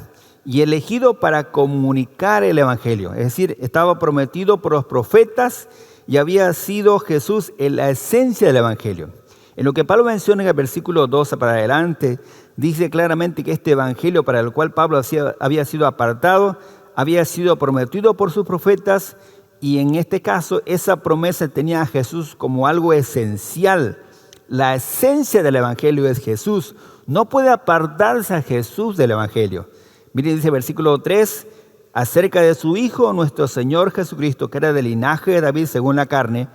y elegido para comunicar el Evangelio. Es decir, estaba prometido por los profetas y había sido Jesús en la esencia del Evangelio. En lo que Pablo menciona en el versículo 12 para adelante, dice claramente que este Evangelio para el cual Pablo había sido apartado, había sido prometido por sus profetas, y en este caso esa promesa tenía a Jesús como algo esencial. La esencia del Evangelio es Jesús. No puede apartarse a Jesús del Evangelio. Miren, dice el versículo 3, acerca de su Hijo, nuestro Señor Jesucristo, que era del linaje de David según la carne.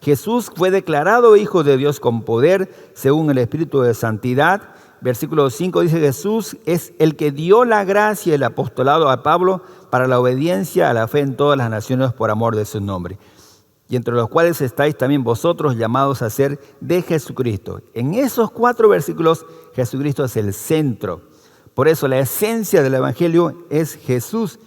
Jesús fue declarado Hijo de Dios con poder, según el Espíritu de Santidad. Versículo 5 dice, Jesús es el que dio la gracia y el apostolado a Pablo para la obediencia a la fe en todas las naciones por amor de su nombre, y entre los cuales estáis también vosotros llamados a ser de Jesucristo. En esos 4 versículos, Jesucristo es el centro. Por eso la esencia del Evangelio es Jesús.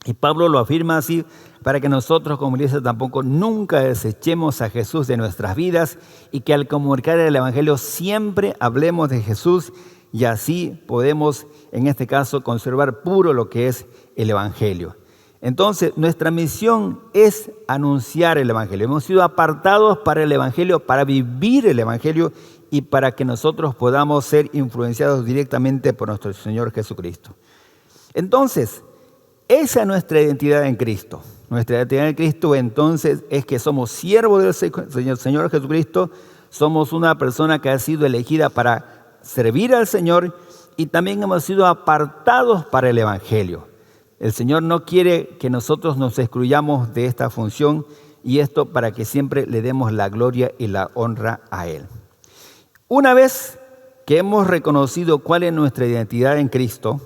Y Pablo lo afirma así para que nosotros como iglesia tampoco nunca desechemos a Jesús de nuestras vidas y que al comunicar el Evangelio siempre hablemos de Jesús y así podemos, en este caso, conservar puro lo que es el Evangelio. Entonces, nuestra misión es anunciar el Evangelio. Hemos sido apartados para el Evangelio, para vivir el Evangelio y para que nosotros podamos ser influenciados directamente por nuestro Señor Jesucristo. Entonces, esa es nuestra identidad en Cristo. Nuestra identidad en Cristo entonces es que somos siervos del Señor Jesucristo, somos una persona que ha sido elegida para servir al Señor y también hemos sido apartados para el Evangelio. El Señor no quiere que nosotros nos excluyamos de esta función y esto para que siempre le demos la gloria y la honra a Él. Una vez que hemos reconocido cuál es nuestra identidad en Cristo,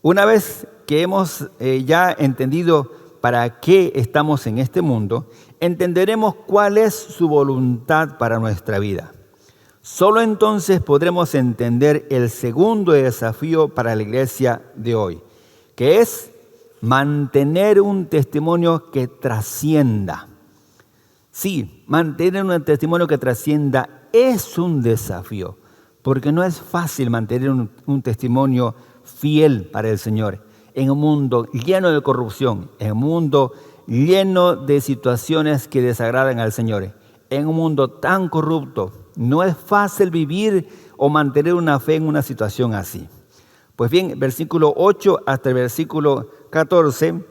una vez que hemos ya entendido para qué estamos en este mundo, entenderemos cuál es su voluntad para nuestra vida. Solo entonces podremos entender el segundo desafío para la iglesia de hoy, que es mantener un testimonio que trascienda. Sí, mantener un testimonio que trascienda es un desafío, porque no es fácil mantener un testimonio fiel para el Señor en un mundo lleno de corrupción, en un mundo lleno de situaciones que desagradan al Señor, en un mundo tan corrupto. No es fácil vivir o mantener una fe en una situación así. Pues bien, versículo 8 hasta el versículo 14,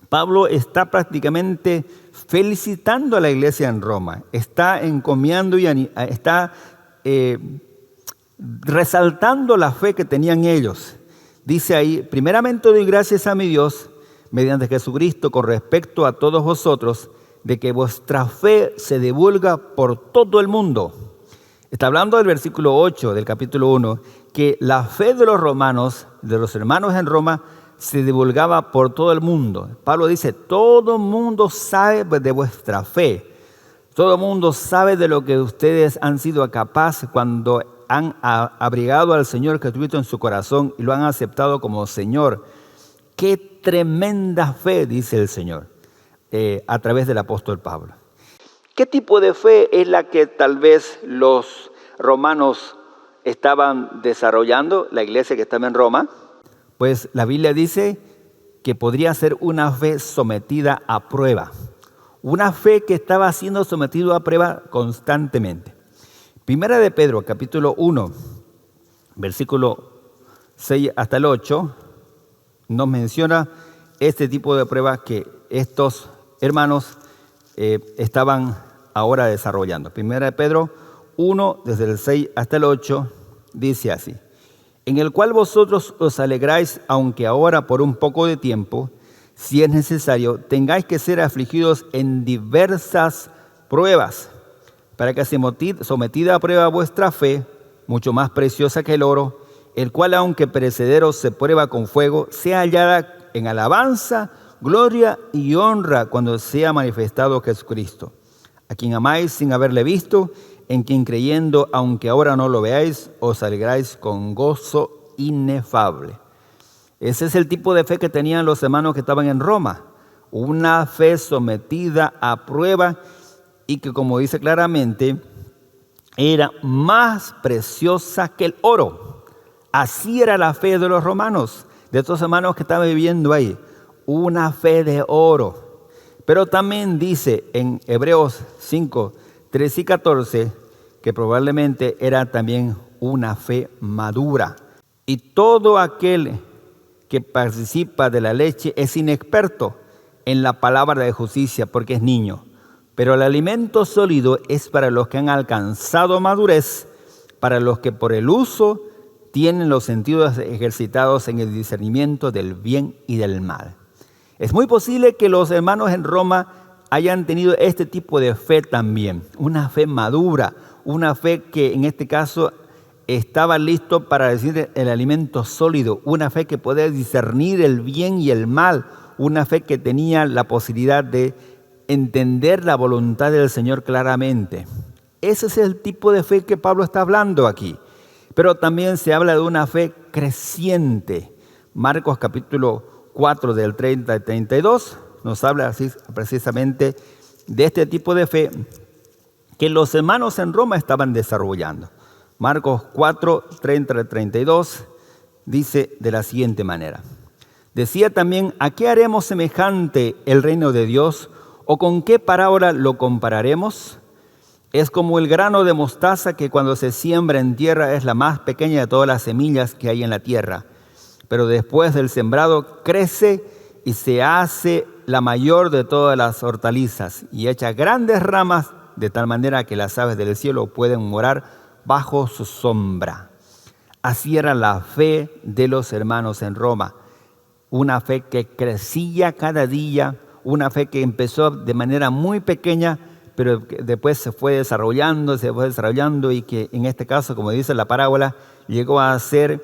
Pablo está prácticamente felicitando a la iglesia en Roma. Está encomiando y está resaltando la fe que tenían ellos. Dice ahí, primeramente doy gracias a mi Dios, mediante Jesucristo, con respecto a todos vosotros, de que vuestra fe se divulga por todo el mundo. Está hablando del versículo 8 del capítulo 1, que la fe de los romanos, de los hermanos en Roma, se divulgaba por todo el mundo. Pablo dice, todo el mundo sabe de vuestra fe. Todo el mundo sabe de lo que ustedes han sido capaces cuando han abrigado al Señor Jesucristo en su corazón y lo han aceptado como Señor. ¡Qué tremenda fe!, dice el Señor a través del apóstol Pablo. ¿Qué tipo de fe es la que tal vez los romanos estaban desarrollando, la iglesia que estaba en Roma? Pues la Biblia dice que podría ser una fe sometida a prueba. Una fe que estaba siendo sometida a prueba constantemente. Primera de Pedro, capítulo 1, versículo 6 hasta el 8, nos menciona este tipo de pruebas que estos hermanos estaban ahora desarrollando. Primera de Pedro 1, desde el 6 hasta el 8, dice así: en el cual vosotros os alegráis, aunque ahora por un poco de tiempo, si es necesario, tengáis que ser afligidos en diversas pruebas, para que sometida a prueba vuestra fe, mucho más preciosa que el oro, el cual aunque perecedero se prueba con fuego, sea hallada en alabanza, gloria y honra cuando sea manifestado Jesucristo, a quien amáis sin haberle visto, en quien creyendo, aunque ahora no lo veáis, os alegráis con gozo inefable. Ese es el tipo de fe que tenían los hermanos que estaban en Roma, una fe sometida a prueba y que, como dice claramente, era más preciosa que el oro. Así era la fe de los romanos, de estos hermanos que estaban viviendo ahí, una fe de oro. Pero también dice en Hebreos 5, 13 y 14, que probablemente era también una fe madura. Y todo aquel que participa de la leche es inexperto en la palabra de justicia porque es niño. Pero el alimento sólido es para los que han alcanzado madurez, para los que por el uso tienen los sentidos ejercitados en el discernimiento del bien y del mal. Es muy posible que los hermanos en Roma hayan tenido este tipo de fe también, una fe madura, una fe que en este caso estaba listo para decir el alimento sólido, una fe que podía discernir el bien y el mal, una fe que tenía la posibilidad de entender la voluntad del Señor claramente. Ese es el tipo de fe que Pablo está hablando aquí. Pero también se habla de una fe creciente. Marcos capítulo 4 del 30 al 32 nos habla así precisamente de este tipo de fe que los hermanos en Roma estaban desarrollando. Marcos 4, 30 al 32 dice de la siguiente manera: decía también, ¿a qué haremos semejante el reino de Dios? ¿O con qué parábola lo compararemos? Es como el grano de mostaza que cuando se siembra en tierra es la más pequeña de todas las semillas que hay en la tierra. Pero después del sembrado crece y se hace la mayor de todas las hortalizas y echa grandes ramas de tal manera que las aves del cielo pueden morar bajo su sombra. Así era la fe de los hermanos en Roma. Una fe que crecía cada día, una fe que empezó de manera muy pequeña, pero que después se fue desarrollando y que en este caso, como dice la parábola, llegó a ser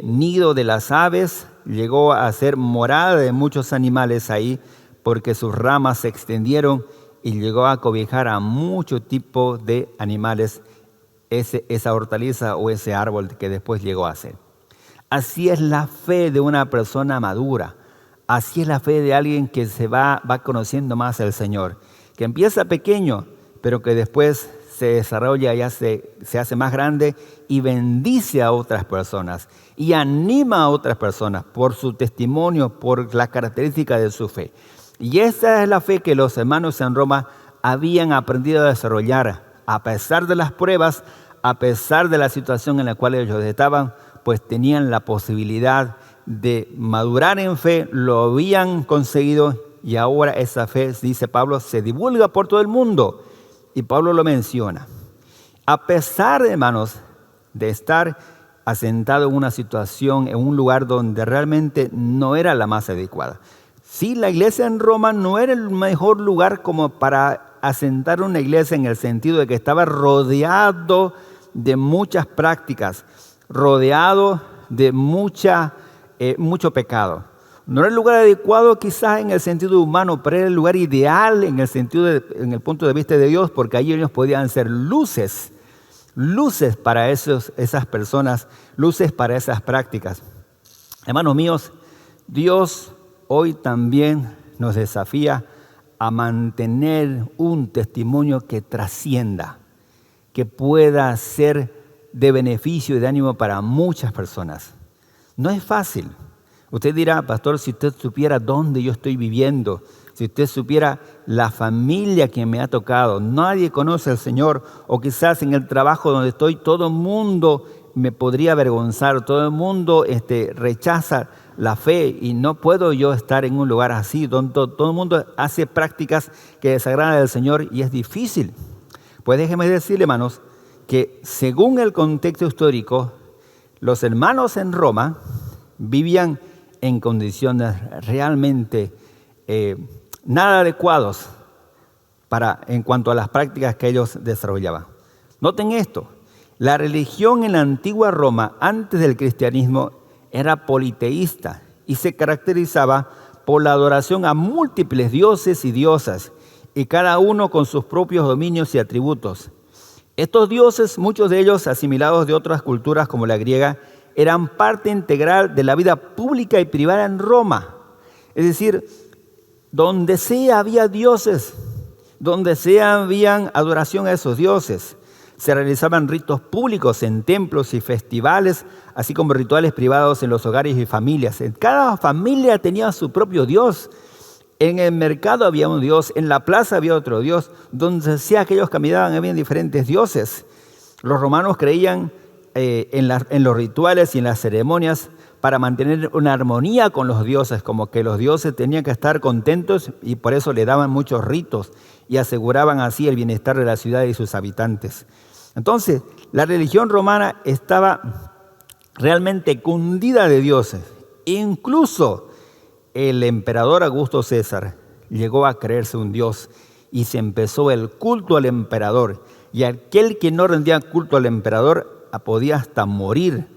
nido de las aves, llegó a ser morada de muchos animales ahí, porque sus ramas se extendieron y llegó a cobijar a muchos tipos de animales esa hortaliza o ese árbol que después llegó a ser. Así es la fe de una persona madura. Así es la fe de alguien que se va conociendo más al Señor, que empieza pequeño, pero que después se desarrolla y se hace más grande y bendice a otras personas y anima a otras personas por su testimonio, por las características de su fe. Y esa es la fe que los hermanos en Roma habían aprendido a desarrollar a pesar de las pruebas, a pesar de la situación en la cual ellos estaban, pues tenían la posibilidad de madurar en fe, lo habían conseguido y ahora esa fe, dice Pablo, se divulga por todo el mundo. Y Pablo lo menciona. A pesar, hermanos, de estar asentado en una situación, en un lugar donde realmente no era la más adecuada. Sí, la iglesia en Roma no era el mejor lugar como para asentar una iglesia, en el sentido de que estaba rodeado de muchas prácticas, rodeado de mucho pecado. No era el lugar adecuado quizás en el sentido humano, pero era el lugar ideal en el punto de vista de Dios, porque allí ellos podían ser luces para esas personas, luces para esas prácticas. Hermanos míos, Dios hoy también nos desafía a mantener un testimonio que trascienda, que pueda ser de beneficio y de ánimo para muchas personas. No es fácil. Usted dirá, pastor, si usted supiera dónde yo estoy viviendo, si usted supiera la familia que me ha tocado, nadie conoce al Señor, o quizás en el trabajo donde estoy, todo el mundo me podría avergonzar, todo el mundo rechaza la fe y no puedo yo estar en un lugar así, donde todo el mundo hace prácticas que desagradan al Señor y es difícil. Pues déjeme decirle, hermanos, que según el contexto histórico, los hermanos en Roma vivían en condiciones realmente nada adecuados en cuanto a las prácticas que ellos desarrollaban. Noten esto, la religión en la antigua Roma, antes del cristianismo, era politeísta y se caracterizaba por la adoración a múltiples dioses y diosas, y cada uno con sus propios dominios y atributos. Estos dioses, muchos de ellos asimilados de otras culturas como la griega, eran parte integral de la vida pública y privada en Roma. Es decir, donde sea había dioses, donde sea había adoración a esos dioses. Se realizaban ritos públicos en templos y festivales, así como rituales privados en los hogares y familias. En cada familia tenía su propio dios. En el mercado había un dios, en la plaza había otro dios, donde sea que ellos caminaban había diferentes dioses. Los romanos creían en los rituales y en las ceremonias para mantener una armonía con los dioses, como que los dioses tenían que estar contentos y por eso le daban muchos ritos y aseguraban así el bienestar de la ciudad y sus habitantes. Entonces, la religión romana estaba realmente cundida de dioses. Incluso el emperador Augusto César llegó a creerse un dios y se empezó el culto al emperador. Y aquel que no rendía culto al emperador podía hasta morir.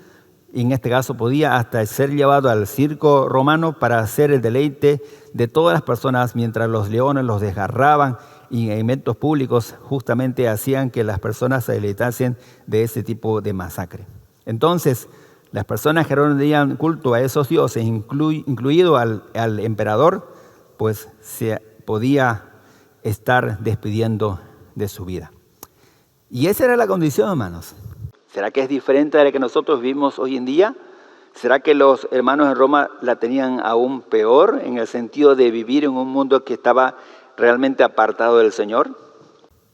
En este caso podía hasta ser llevado al circo romano para hacer el deleite de todas las personas, mientras los leones los desgarraban y en eventos públicos justamente hacían que las personas se deleitasen de ese tipo de masacre. Entonces, las personas que rendían culto a esos dioses, incluido al emperador, pues se podía estar despidiendo de su vida. Y esa era la condición, hermanos. ¿Será que es diferente de la que nosotros vivimos hoy en día? ¿Será que los hermanos en Roma la tenían aún peor en el sentido de vivir en un mundo que estaba realmente apartado del Señor?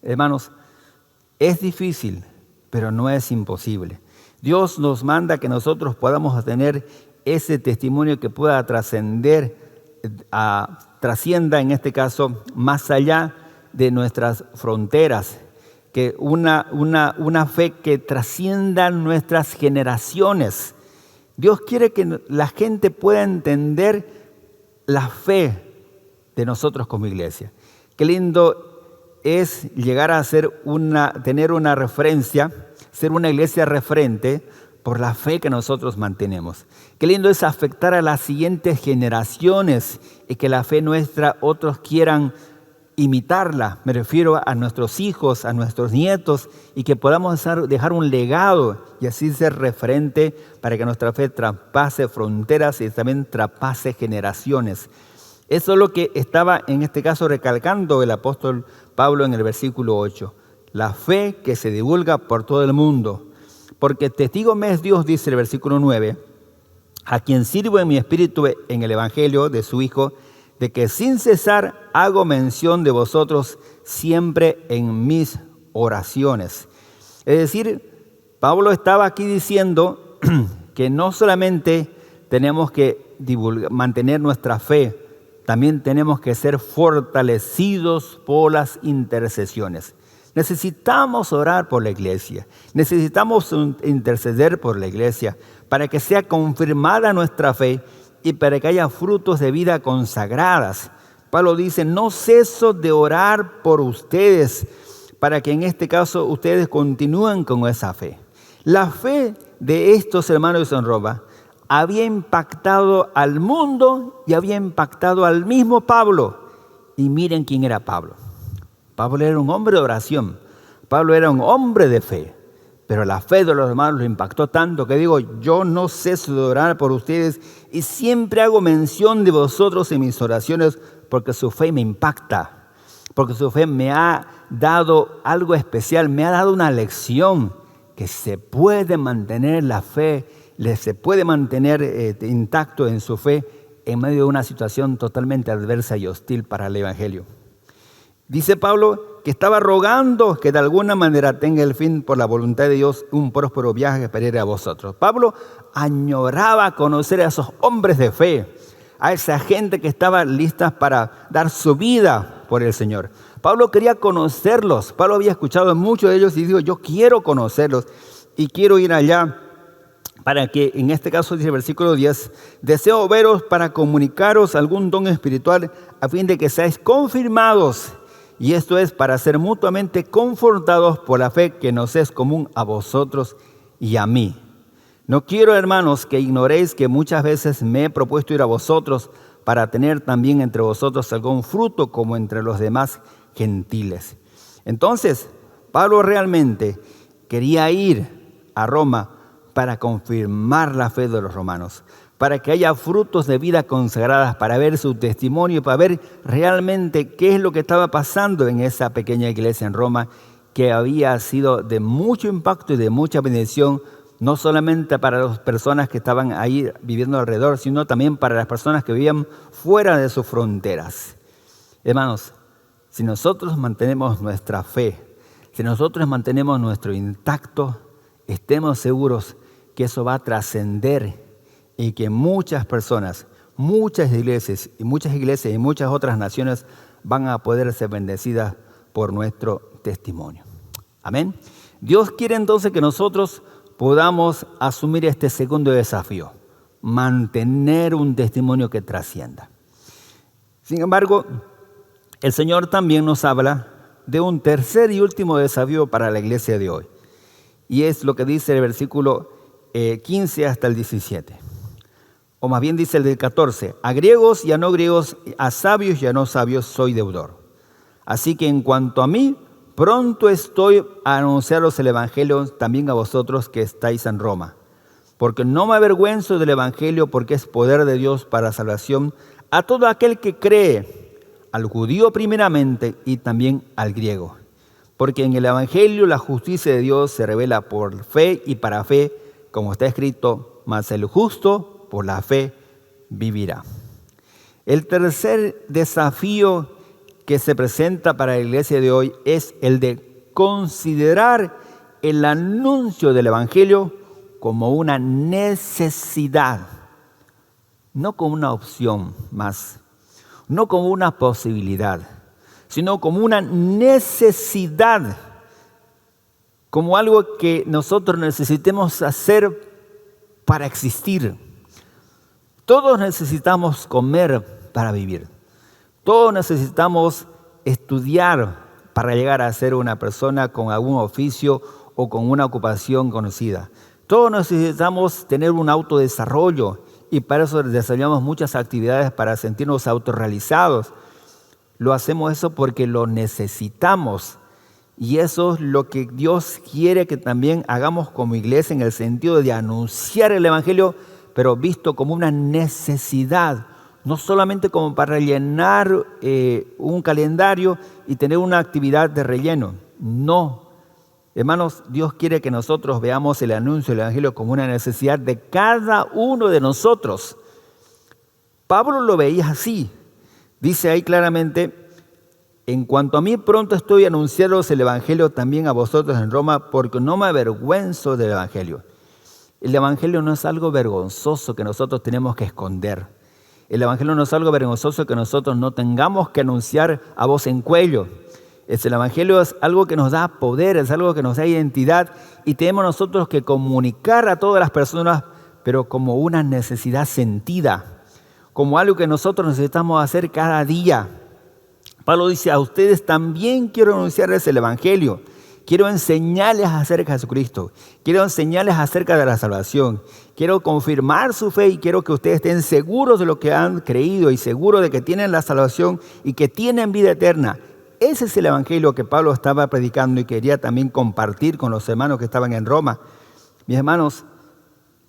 Hermanos, es difícil, pero no es imposible. Dios nos manda que nosotros podamos tener ese testimonio que pueda trascienda en este caso más allá de nuestras fronteras, que una fe que trascienda nuestras generaciones. Dios quiere que la gente pueda entender la fe de nosotros como iglesia. Qué lindo es llegar a tener una referencia, ser una iglesia referente por la fe que nosotros mantenemos. Qué lindo es afectar a las siguientes generaciones y que la fe nuestra otros quieran imitarla. Me refiero a nuestros hijos, a nuestros nietos, y que podamos dejar un legado y así ser referente para que nuestra fe traspase fronteras y también traspase generaciones. Eso es lo que estaba en este caso recalcando el apóstol Pablo en el versículo 8. La fe que se divulga por todo el mundo. Porque testigo me es Dios, dice el versículo 9, a quien sirvo en mi espíritu en el evangelio de su Hijo, de que sin cesar hago mención de vosotros siempre en mis oraciones. Es decir, Pablo estaba aquí diciendo que no solamente tenemos que mantener nuestra fe, también tenemos que ser fortalecidos por las intercesiones. Necesitamos orar por la iglesia. Necesitamos interceder por la iglesia para que sea confirmada nuestra fe y para que haya frutos de vida consagradas. Pablo dice, no ceso de orar por ustedes para que en este caso ustedes continúen con esa fe. La fe de estos hermanos en Roma había impactado al mundo y había impactado al mismo Pablo. Y miren quién era Pablo. Pablo era un hombre de oración. Pablo era un hombre de fe. Pero la fe de los hermanos lo impactó tanto que digo, yo no ceso de orar por ustedes y siempre hago mención de vosotros en mis oraciones porque su fe me impacta. Porque su fe me ha dado algo especial, me ha dado una lección que se puede mantener la fe, se puede mantener intacto en su fe en medio de una situación totalmente adversa y hostil para el Evangelio. Dice Pablo que estaba rogando que de alguna manera tenga el fin por la voluntad de Dios un próspero viaje para ir a vosotros. Pablo añoraba conocer a esos hombres de fe, a esa gente que estaba lista para dar su vida por el Señor. Pablo quería conocerlos. Pablo había escuchado mucho de ellos y dijo, yo quiero conocerlos y quiero ir allá para que, en este caso dice el versículo 10, deseo veros para comunicaros algún don espiritual a fin de que seáis confirmados. Y esto es para ser mutuamente confortados por la fe que nos es común a vosotros y a mí. No quiero, hermanos, que ignoréis que muchas veces me he propuesto ir a vosotros para tener también entre vosotros algún fruto como entre los demás gentiles. Entonces, Pablo realmente quería ir a Roma para confirmar la fe de los romanos, para que haya frutos de vida consagradas, para ver su testimonio, para ver realmente qué es lo que estaba pasando en esa pequeña iglesia en Roma, que había sido de mucho impacto y de mucha bendición, no solamente para las personas que estaban ahí viviendo alrededor, sino también para las personas que vivían fuera de sus fronteras. Hermanos, si nosotros mantenemos nuestra fe, si nosotros mantenemos nuestro intacto, estemos seguros que eso va a trascender y que muchas personas, muchas iglesias y muchas otras naciones van a poder ser bendecidas por nuestro testimonio. Amén. Dios quiere entonces que nosotros podamos asumir este segundo desafío, mantener un testimonio que trascienda. Sin embargo, el Señor también nos habla de un tercer y último desafío para la iglesia de hoy. Y es lo que dice el versículo 15 hasta el 17. O más bien dice el del 14. A griegos y a no griegos, a sabios y a no sabios soy deudor. Así que en cuanto a mí, pronto estoy a anunciaros el Evangelio también a vosotros que estáis en Roma. Porque no me avergüenzo del Evangelio, porque es poder de Dios para salvación a todo aquel que cree, al judío primeramente y también al griego. Porque en el Evangelio la justicia de Dios se revela por fe y para fe, como está escrito, mas el justo por la fe vivirá. El tercer desafío que se presenta para la iglesia de hoy es el de considerar el anuncio del Evangelio como una necesidad, no como una opción más, no como una posibilidad, sino como una necesidad, como algo que nosotros necesitemos hacer para existir. Todos necesitamos comer para vivir. Todos necesitamos estudiar para llegar a ser una persona con algún oficio o con una ocupación conocida. Todos necesitamos tener un autodesarrollo y para eso desarrollamos muchas actividades para sentirnos autorrealizados. Lo hacemos eso porque lo necesitamos. Y eso es lo que Dios quiere que también hagamos como iglesia en el sentido de anunciar el Evangelio, pero visto como una necesidad, no solamente como para rellenar un calendario y tener una actividad de relleno. No. Hermanos, Dios quiere que nosotros veamos el anuncio del Evangelio como una necesidad de cada uno de nosotros. Pablo lo veía así. Dice ahí claramente, en cuanto a mí pronto estoy anunciándoos el Evangelio también a vosotros en Roma, porque no me avergüenzo del Evangelio. El Evangelio no es algo vergonzoso que nosotros tenemos que esconder. El Evangelio no es algo vergonzoso que nosotros no tengamos que anunciar a voz en cuello. El Evangelio es algo que nos da poder, es algo que nos da identidad y tenemos nosotros que comunicar a todas las personas, pero como una necesidad sentida, como algo que nosotros necesitamos hacer cada día. Pablo dice, a ustedes también quiero anunciarles el Evangelio. Quiero enseñarles acerca de Jesucristo. Quiero enseñarles acerca de la salvación. Quiero confirmar su fe y quiero que ustedes estén seguros de lo que han creído y seguros de que tienen la salvación y que tienen vida eterna. Ese es el Evangelio que Pablo estaba predicando y quería también compartir con los hermanos que estaban en Roma. Mis hermanos,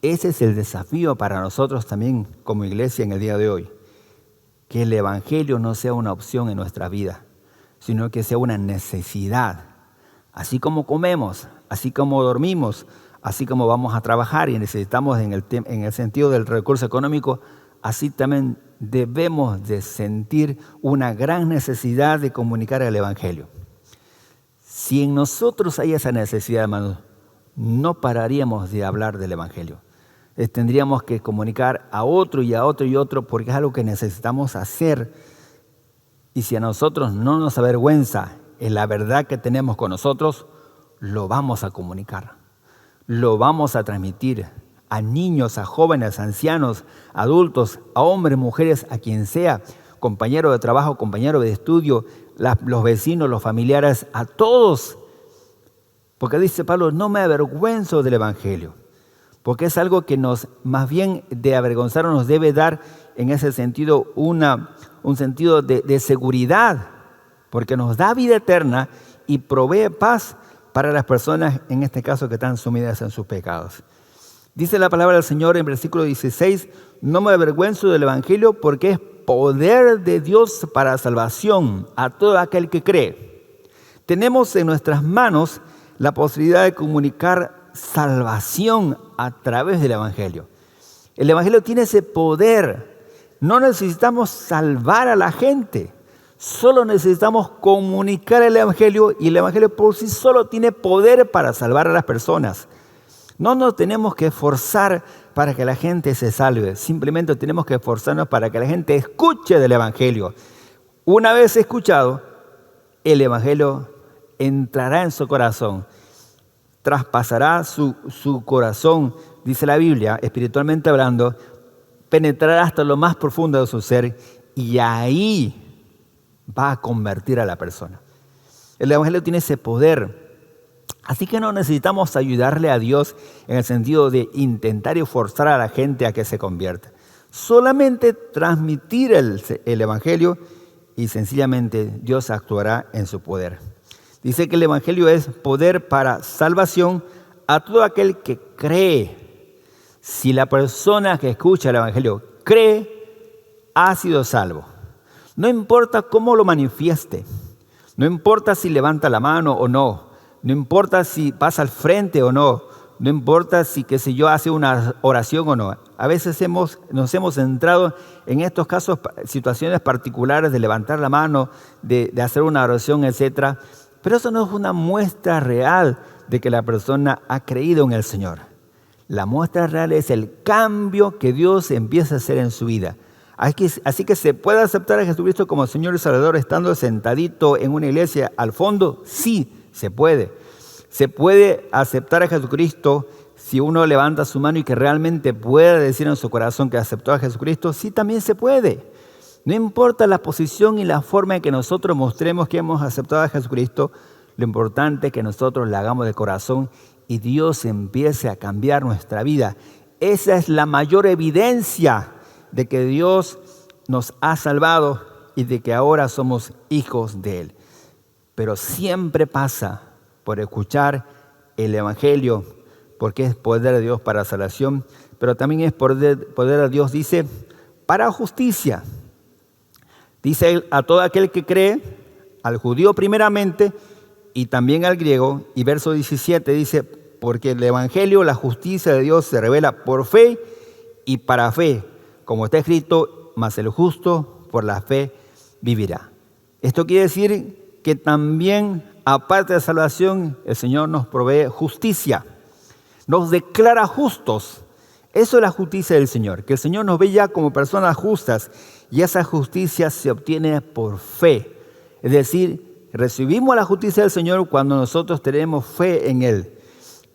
ese es el desafío para nosotros también como iglesia en el día de hoy. Que el Evangelio no sea una opción en nuestra vida, sino que sea una necesidad. Así como comemos, así como dormimos, así como vamos a trabajar y necesitamos en el sentido del recurso económico, así también debemos de sentir una gran necesidad de comunicar el Evangelio. Si en nosotros hay esa necesidad, hermanos, no pararíamos de hablar del Evangelio. Tendríamos que comunicar a otro y a otro y otro porque es algo que necesitamos hacer. Y si a nosotros no nos avergüenza en la verdad que tenemos con nosotros, lo vamos a comunicar, lo vamos a transmitir a niños, a jóvenes, a ancianos, a adultos, a hombres, mujeres, a quien sea, compañero de trabajo, compañero de estudio, los vecinos, los familiares, a todos. Porque dice Pablo, no me avergüenzo del Evangelio, porque es algo que más bien de avergonzarnos nos debe dar en ese sentido un sentido de seguridad, porque nos da vida eterna y provee paz para las personas, en este caso, que están sumidas en sus pecados. Dice la palabra del Señor en versículo 16, no me avergüenzo del Evangelio porque es poder de Dios para salvación a todo aquel que cree. Tenemos en nuestras manos la posibilidad de comunicar salvación a través del Evangelio. El Evangelio tiene ese poder. No necesitamos salvar a la gente. Solo necesitamos comunicar el Evangelio y el Evangelio por sí solo tiene poder para salvar a las personas. No nos tenemos que esforzar para que la gente se salve. Simplemente tenemos que esforzarnos para que la gente escuche del Evangelio. Una vez escuchado, el Evangelio entrará en su corazón, traspasará su corazón, dice la Biblia, espiritualmente hablando, penetrará hasta lo más profundo de su ser y ahí va a convertir a la persona. El Evangelio tiene ese poder. Así que no necesitamos ayudarle a Dios en el sentido de intentar y forzar a la gente a que se convierta. Solamente transmitir el Evangelio y sencillamente Dios actuará en su poder. Dice que el Evangelio es poder para salvación a todo aquel que cree. Si la persona que escucha el Evangelio cree, ha sido salvo. No importa cómo lo manifieste, no importa si levanta la mano o no, no importa si pasa al frente o no, no importa si, qué sé yo, hace una oración o no. A veces nos hemos centrado en estos casos, situaciones particulares de levantar la mano, de hacer una oración, etc. Pero eso no es una muestra real de que la persona ha creído en el Señor. La muestra real es el cambio que Dios empieza a hacer en su vida. Así que ¿se puede aceptar a Jesucristo como Señor y Salvador estando sentadito en una iglesia al fondo? Sí, se puede. Se puede aceptar a Jesucristo si uno levanta su mano y que realmente pueda decir en su corazón que aceptó a Jesucristo. Sí, también se puede. No importa la posición y la forma en que nosotros mostremos que hemos aceptado a Jesucristo, lo importante es que nosotros la hagamos de corazón y Dios empiece a cambiar nuestra vida. Esa es la mayor evidencia de que Dios nos ha salvado y de que ahora somos hijos de Él. Pero siempre pasa por escuchar el Evangelio, porque es poder de Dios para salvación, pero también es poder de Dios, dice, para justicia. Dice a todo aquel que cree, al judío primeramente y también al griego. Y verso 17 dice, porque el Evangelio, la justicia de Dios se revela por fe y para fe, como está escrito, mas el justo por la fe vivirá. Esto quiere decir que también, aparte de salvación, el Señor nos provee justicia. Nos declara justos. Eso es la justicia del Señor, que el Señor nos ve ya como personas justas y esa justicia se obtiene por fe. Es decir, Recibimos la justicia del Señor cuando nosotros tenemos fe en Él.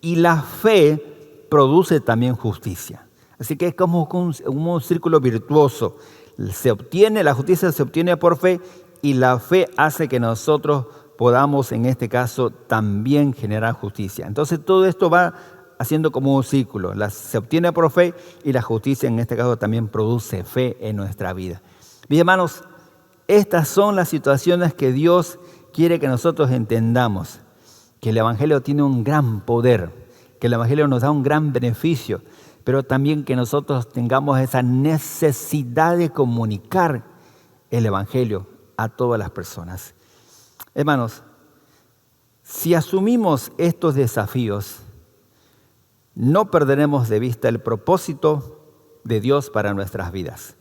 Y la fe produce también justicia. Así que es como un círculo virtuoso. La justicia se obtiene por fe y la fe hace que nosotros podamos, en este caso, también generar justicia. Entonces todo esto va haciendo como un círculo. Se obtiene por fe y la justicia, en este caso, también produce fe en nuestra vida. Mis hermanos, estas son las situaciones que Dios quiere que nosotros entendamos, que el Evangelio tiene un gran poder, que el Evangelio nos da un gran beneficio, pero también que nosotros tengamos esa necesidad de comunicar el Evangelio a todas las personas. Hermanos, si asumimos estos desafíos, no perderemos de vista el propósito de Dios para nuestras vidas.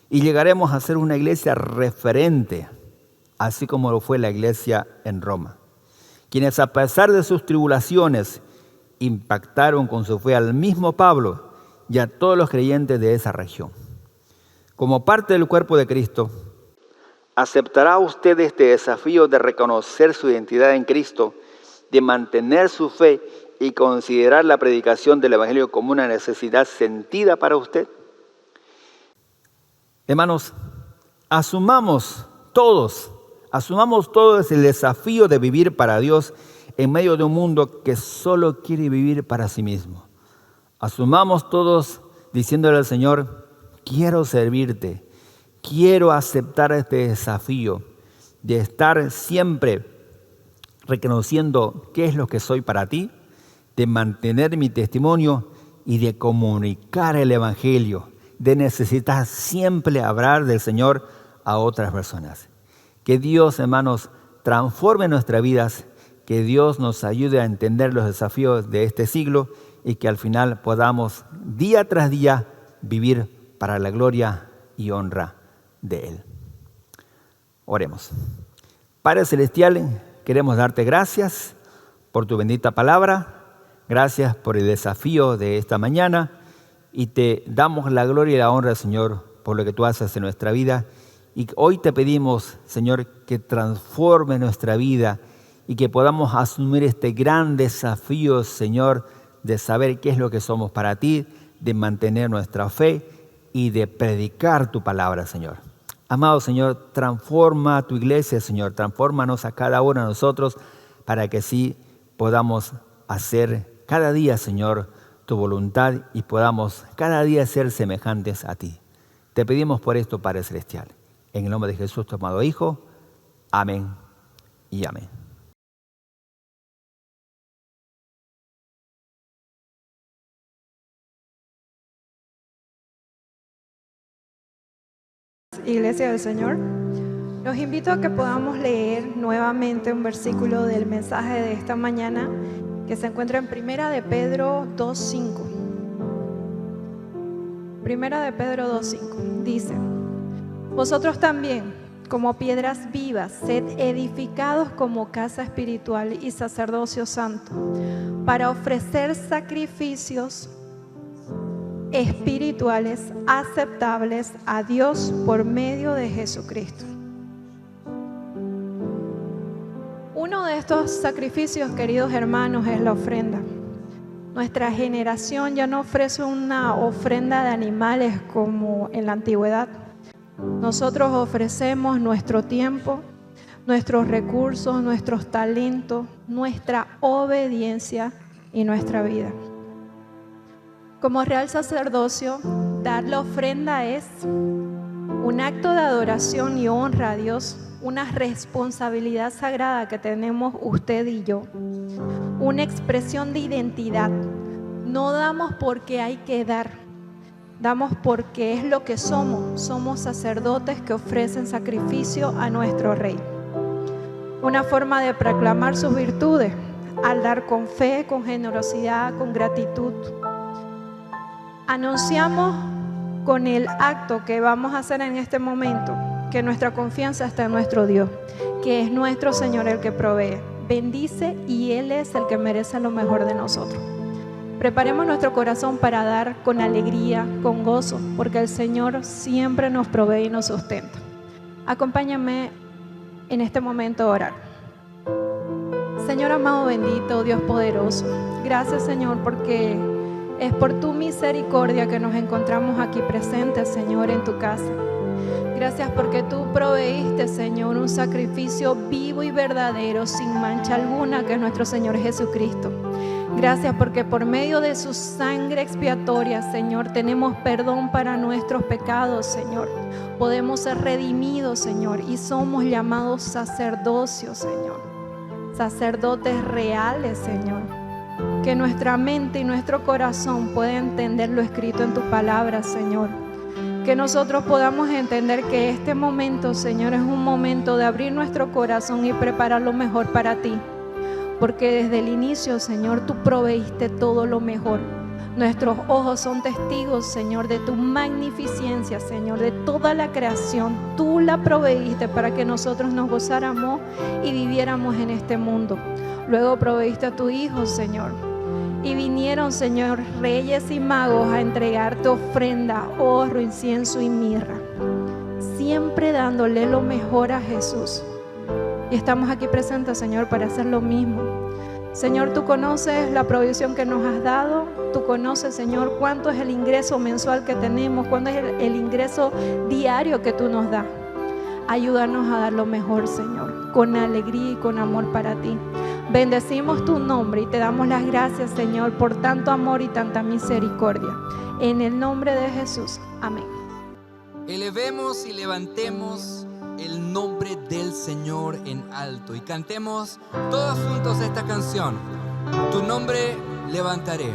Y llegaremos a ser una iglesia referente, así como lo fue la iglesia en Roma, quienes a pesar de sus tribulaciones impactaron con su fe al mismo Pablo y a todos los creyentes de esa región. Como parte del cuerpo de Cristo, ¿aceptará usted este desafío de reconocer su identidad en Cristo, de mantener su fe y considerar la predicación del Evangelio como una necesidad sentida para usted? Hermanos, asumamos todos el desafío de vivir para Dios en medio de un mundo que solo quiere vivir para sí mismo. Asumamos todos diciéndole al Señor, quiero servirte, quiero aceptar este desafío de estar siempre reconociendo qué es lo que soy para ti, de mantener mi testimonio y de comunicar el Evangelio, de necesitar siempre hablar del Señor a otras personas. Que Dios, hermanos, transforme nuestras vidas, que Dios nos ayude a entender los desafíos de este siglo y que al final podamos día tras día vivir para la gloria y honra de Él. Oremos. Padre Celestial, queremos darte gracias por tu bendita palabra, gracias por el desafío de esta mañana y te damos la gloria y la honra, Señor, por lo que tú haces en nuestra vida. Y hoy te pedimos, Señor, que transforme nuestra vida y que podamos asumir este gran desafío, Señor, de saber qué es lo que somos para ti, de mantener nuestra fe y de predicar tu palabra, Señor. Amado Señor, transforma a tu iglesia, Señor, transfórmanos a cada uno de nosotros para que sí podamos hacer cada día, Señor, tu voluntad y podamos cada día ser semejantes a ti. Te pedimos por esto, Padre Celestial. En el nombre de Jesús, tu amado Hijo. Amén y amén. Iglesia del Señor, los invito a que podamos leer nuevamente un versículo del mensaje de esta mañana que se encuentra en Primera de Pedro 2:5. Primera de Pedro 2:5 dice: vosotros también, como piedras vivas, sed edificados como casa espiritual y sacerdocio santo, para ofrecer sacrificios espirituales aceptables a Dios por medio de Jesucristo. Uno de estos sacrificios, queridos hermanos, es la ofrenda. Nuestra generación ya no ofrece una ofrenda de animales como en la antigüedad. Nosotros ofrecemos nuestro tiempo, nuestros recursos, nuestros talentos, nuestra obediencia y nuestra vida. Como real sacerdocio, dar la ofrenda es un acto de adoración y honra a Dios, una responsabilidad sagrada que tenemos usted y yo, una expresión de identidad. No damos porque hay que dar, damos porque es lo que somos. Somos sacerdotes que ofrecen sacrificio a nuestro Rey. Una forma de proclamar sus virtudes, al dar con fe, con generosidad, con gratitud. Anunciamos con el acto que vamos a hacer en este momento que nuestra confianza está en nuestro Dios, que es nuestro Señor el que provee, bendice y Él es el que merece lo mejor de nosotros. Preparemos nuestro corazón para dar con alegría, con gozo, porque el Señor siempre nos provee y nos sustenta. Acompáñame en este momento orar. Señor amado, bendito, Dios poderoso, gracias Señor porque es por tu misericordia que nos encontramos aquí presentes, Señor, en tu casa. Gracias porque tú proveíste, Señor, un sacrificio vivo y verdadero, sin mancha alguna, que es nuestro Señor Jesucristo. Gracias porque por medio de su sangre expiatoria, Señor, tenemos perdón para nuestros pecados, Señor. Podemos ser redimidos, Señor, y somos llamados sacerdocio, Señor. Sacerdotes reales, Señor. Que nuestra mente y nuestro corazón pueda entender lo escrito en tu palabra, Señor. Que nosotros podamos entender que este momento, Señor, es un momento de abrir nuestro corazón y preparar lo mejor para ti. Porque desde el inicio, Señor, tú proveíste todo lo mejor. Nuestros ojos son testigos, Señor, de tu magnificencia, Señor, de toda la creación. Tú la proveíste para que nosotros nos gozáramos y viviéramos en este mundo. Luego proveíste a tu Hijo, Señor. Y vinieron, Señor, reyes y magos a entregarte ofrenda, oro, incienso y mirra. Siempre dándole lo mejor a Jesús. Y estamos aquí presentes, Señor, para hacer lo mismo. Señor, tú conoces la provisión que nos has dado. Tú conoces, Señor, cuánto es el ingreso mensual que tenemos, cuánto es el ingreso diario que tú nos das. Ayúdanos a dar lo mejor, Señor, con alegría y con amor para ti. Bendecimos tu nombre y te damos las gracias, Señor, por tanto amor y tanta misericordia. En el nombre de Jesús. Amén. Elevemos y levantemos el nombre del Señor en alto y cantemos todos juntos esta canción. Tu nombre levantaré.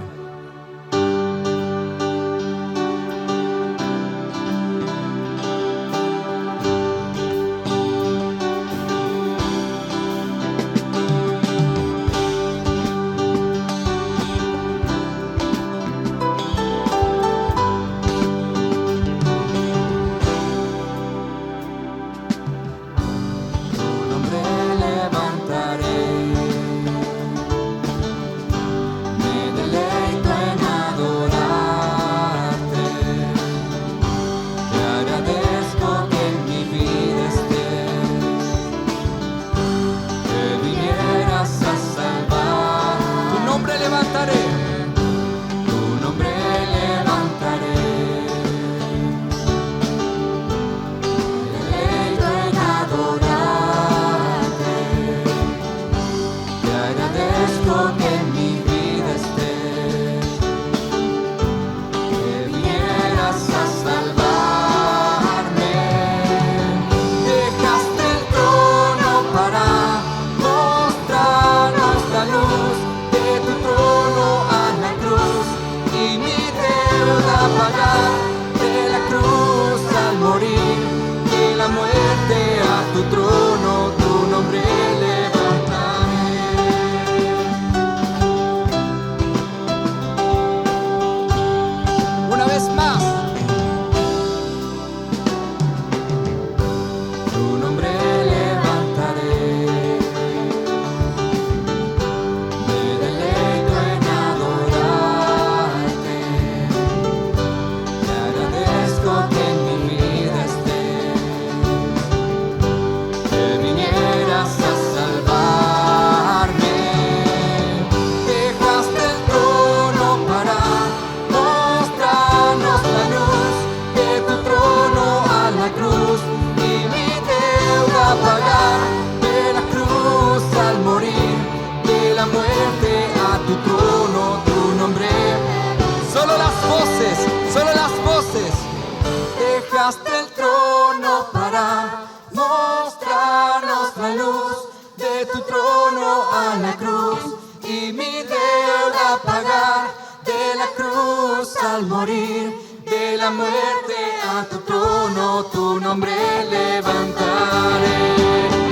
Dejaste el trono para mostrarnos la luz, de tu trono a la cruz, y mi deuda pagar, de la cruz al morir, de la muerte a tu trono, tu nombre levantaré.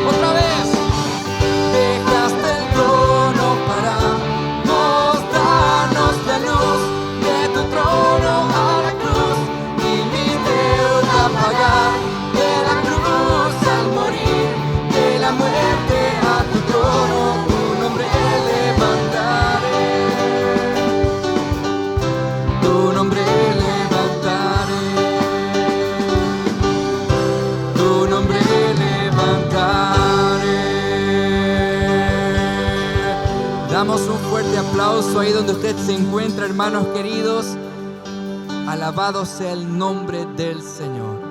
Otra vez. Dejaste el trono para mostrarnos la luz, de tu trono a la cruz, y mi deuda pagar, de la cruz al morir, de la muerte a tu trono, tu nombre levantaré, tu nombre levantaré, tu nombre levantaré. donde usted se encuentra, hermanos queridos, alabado sea el nombre del Señor.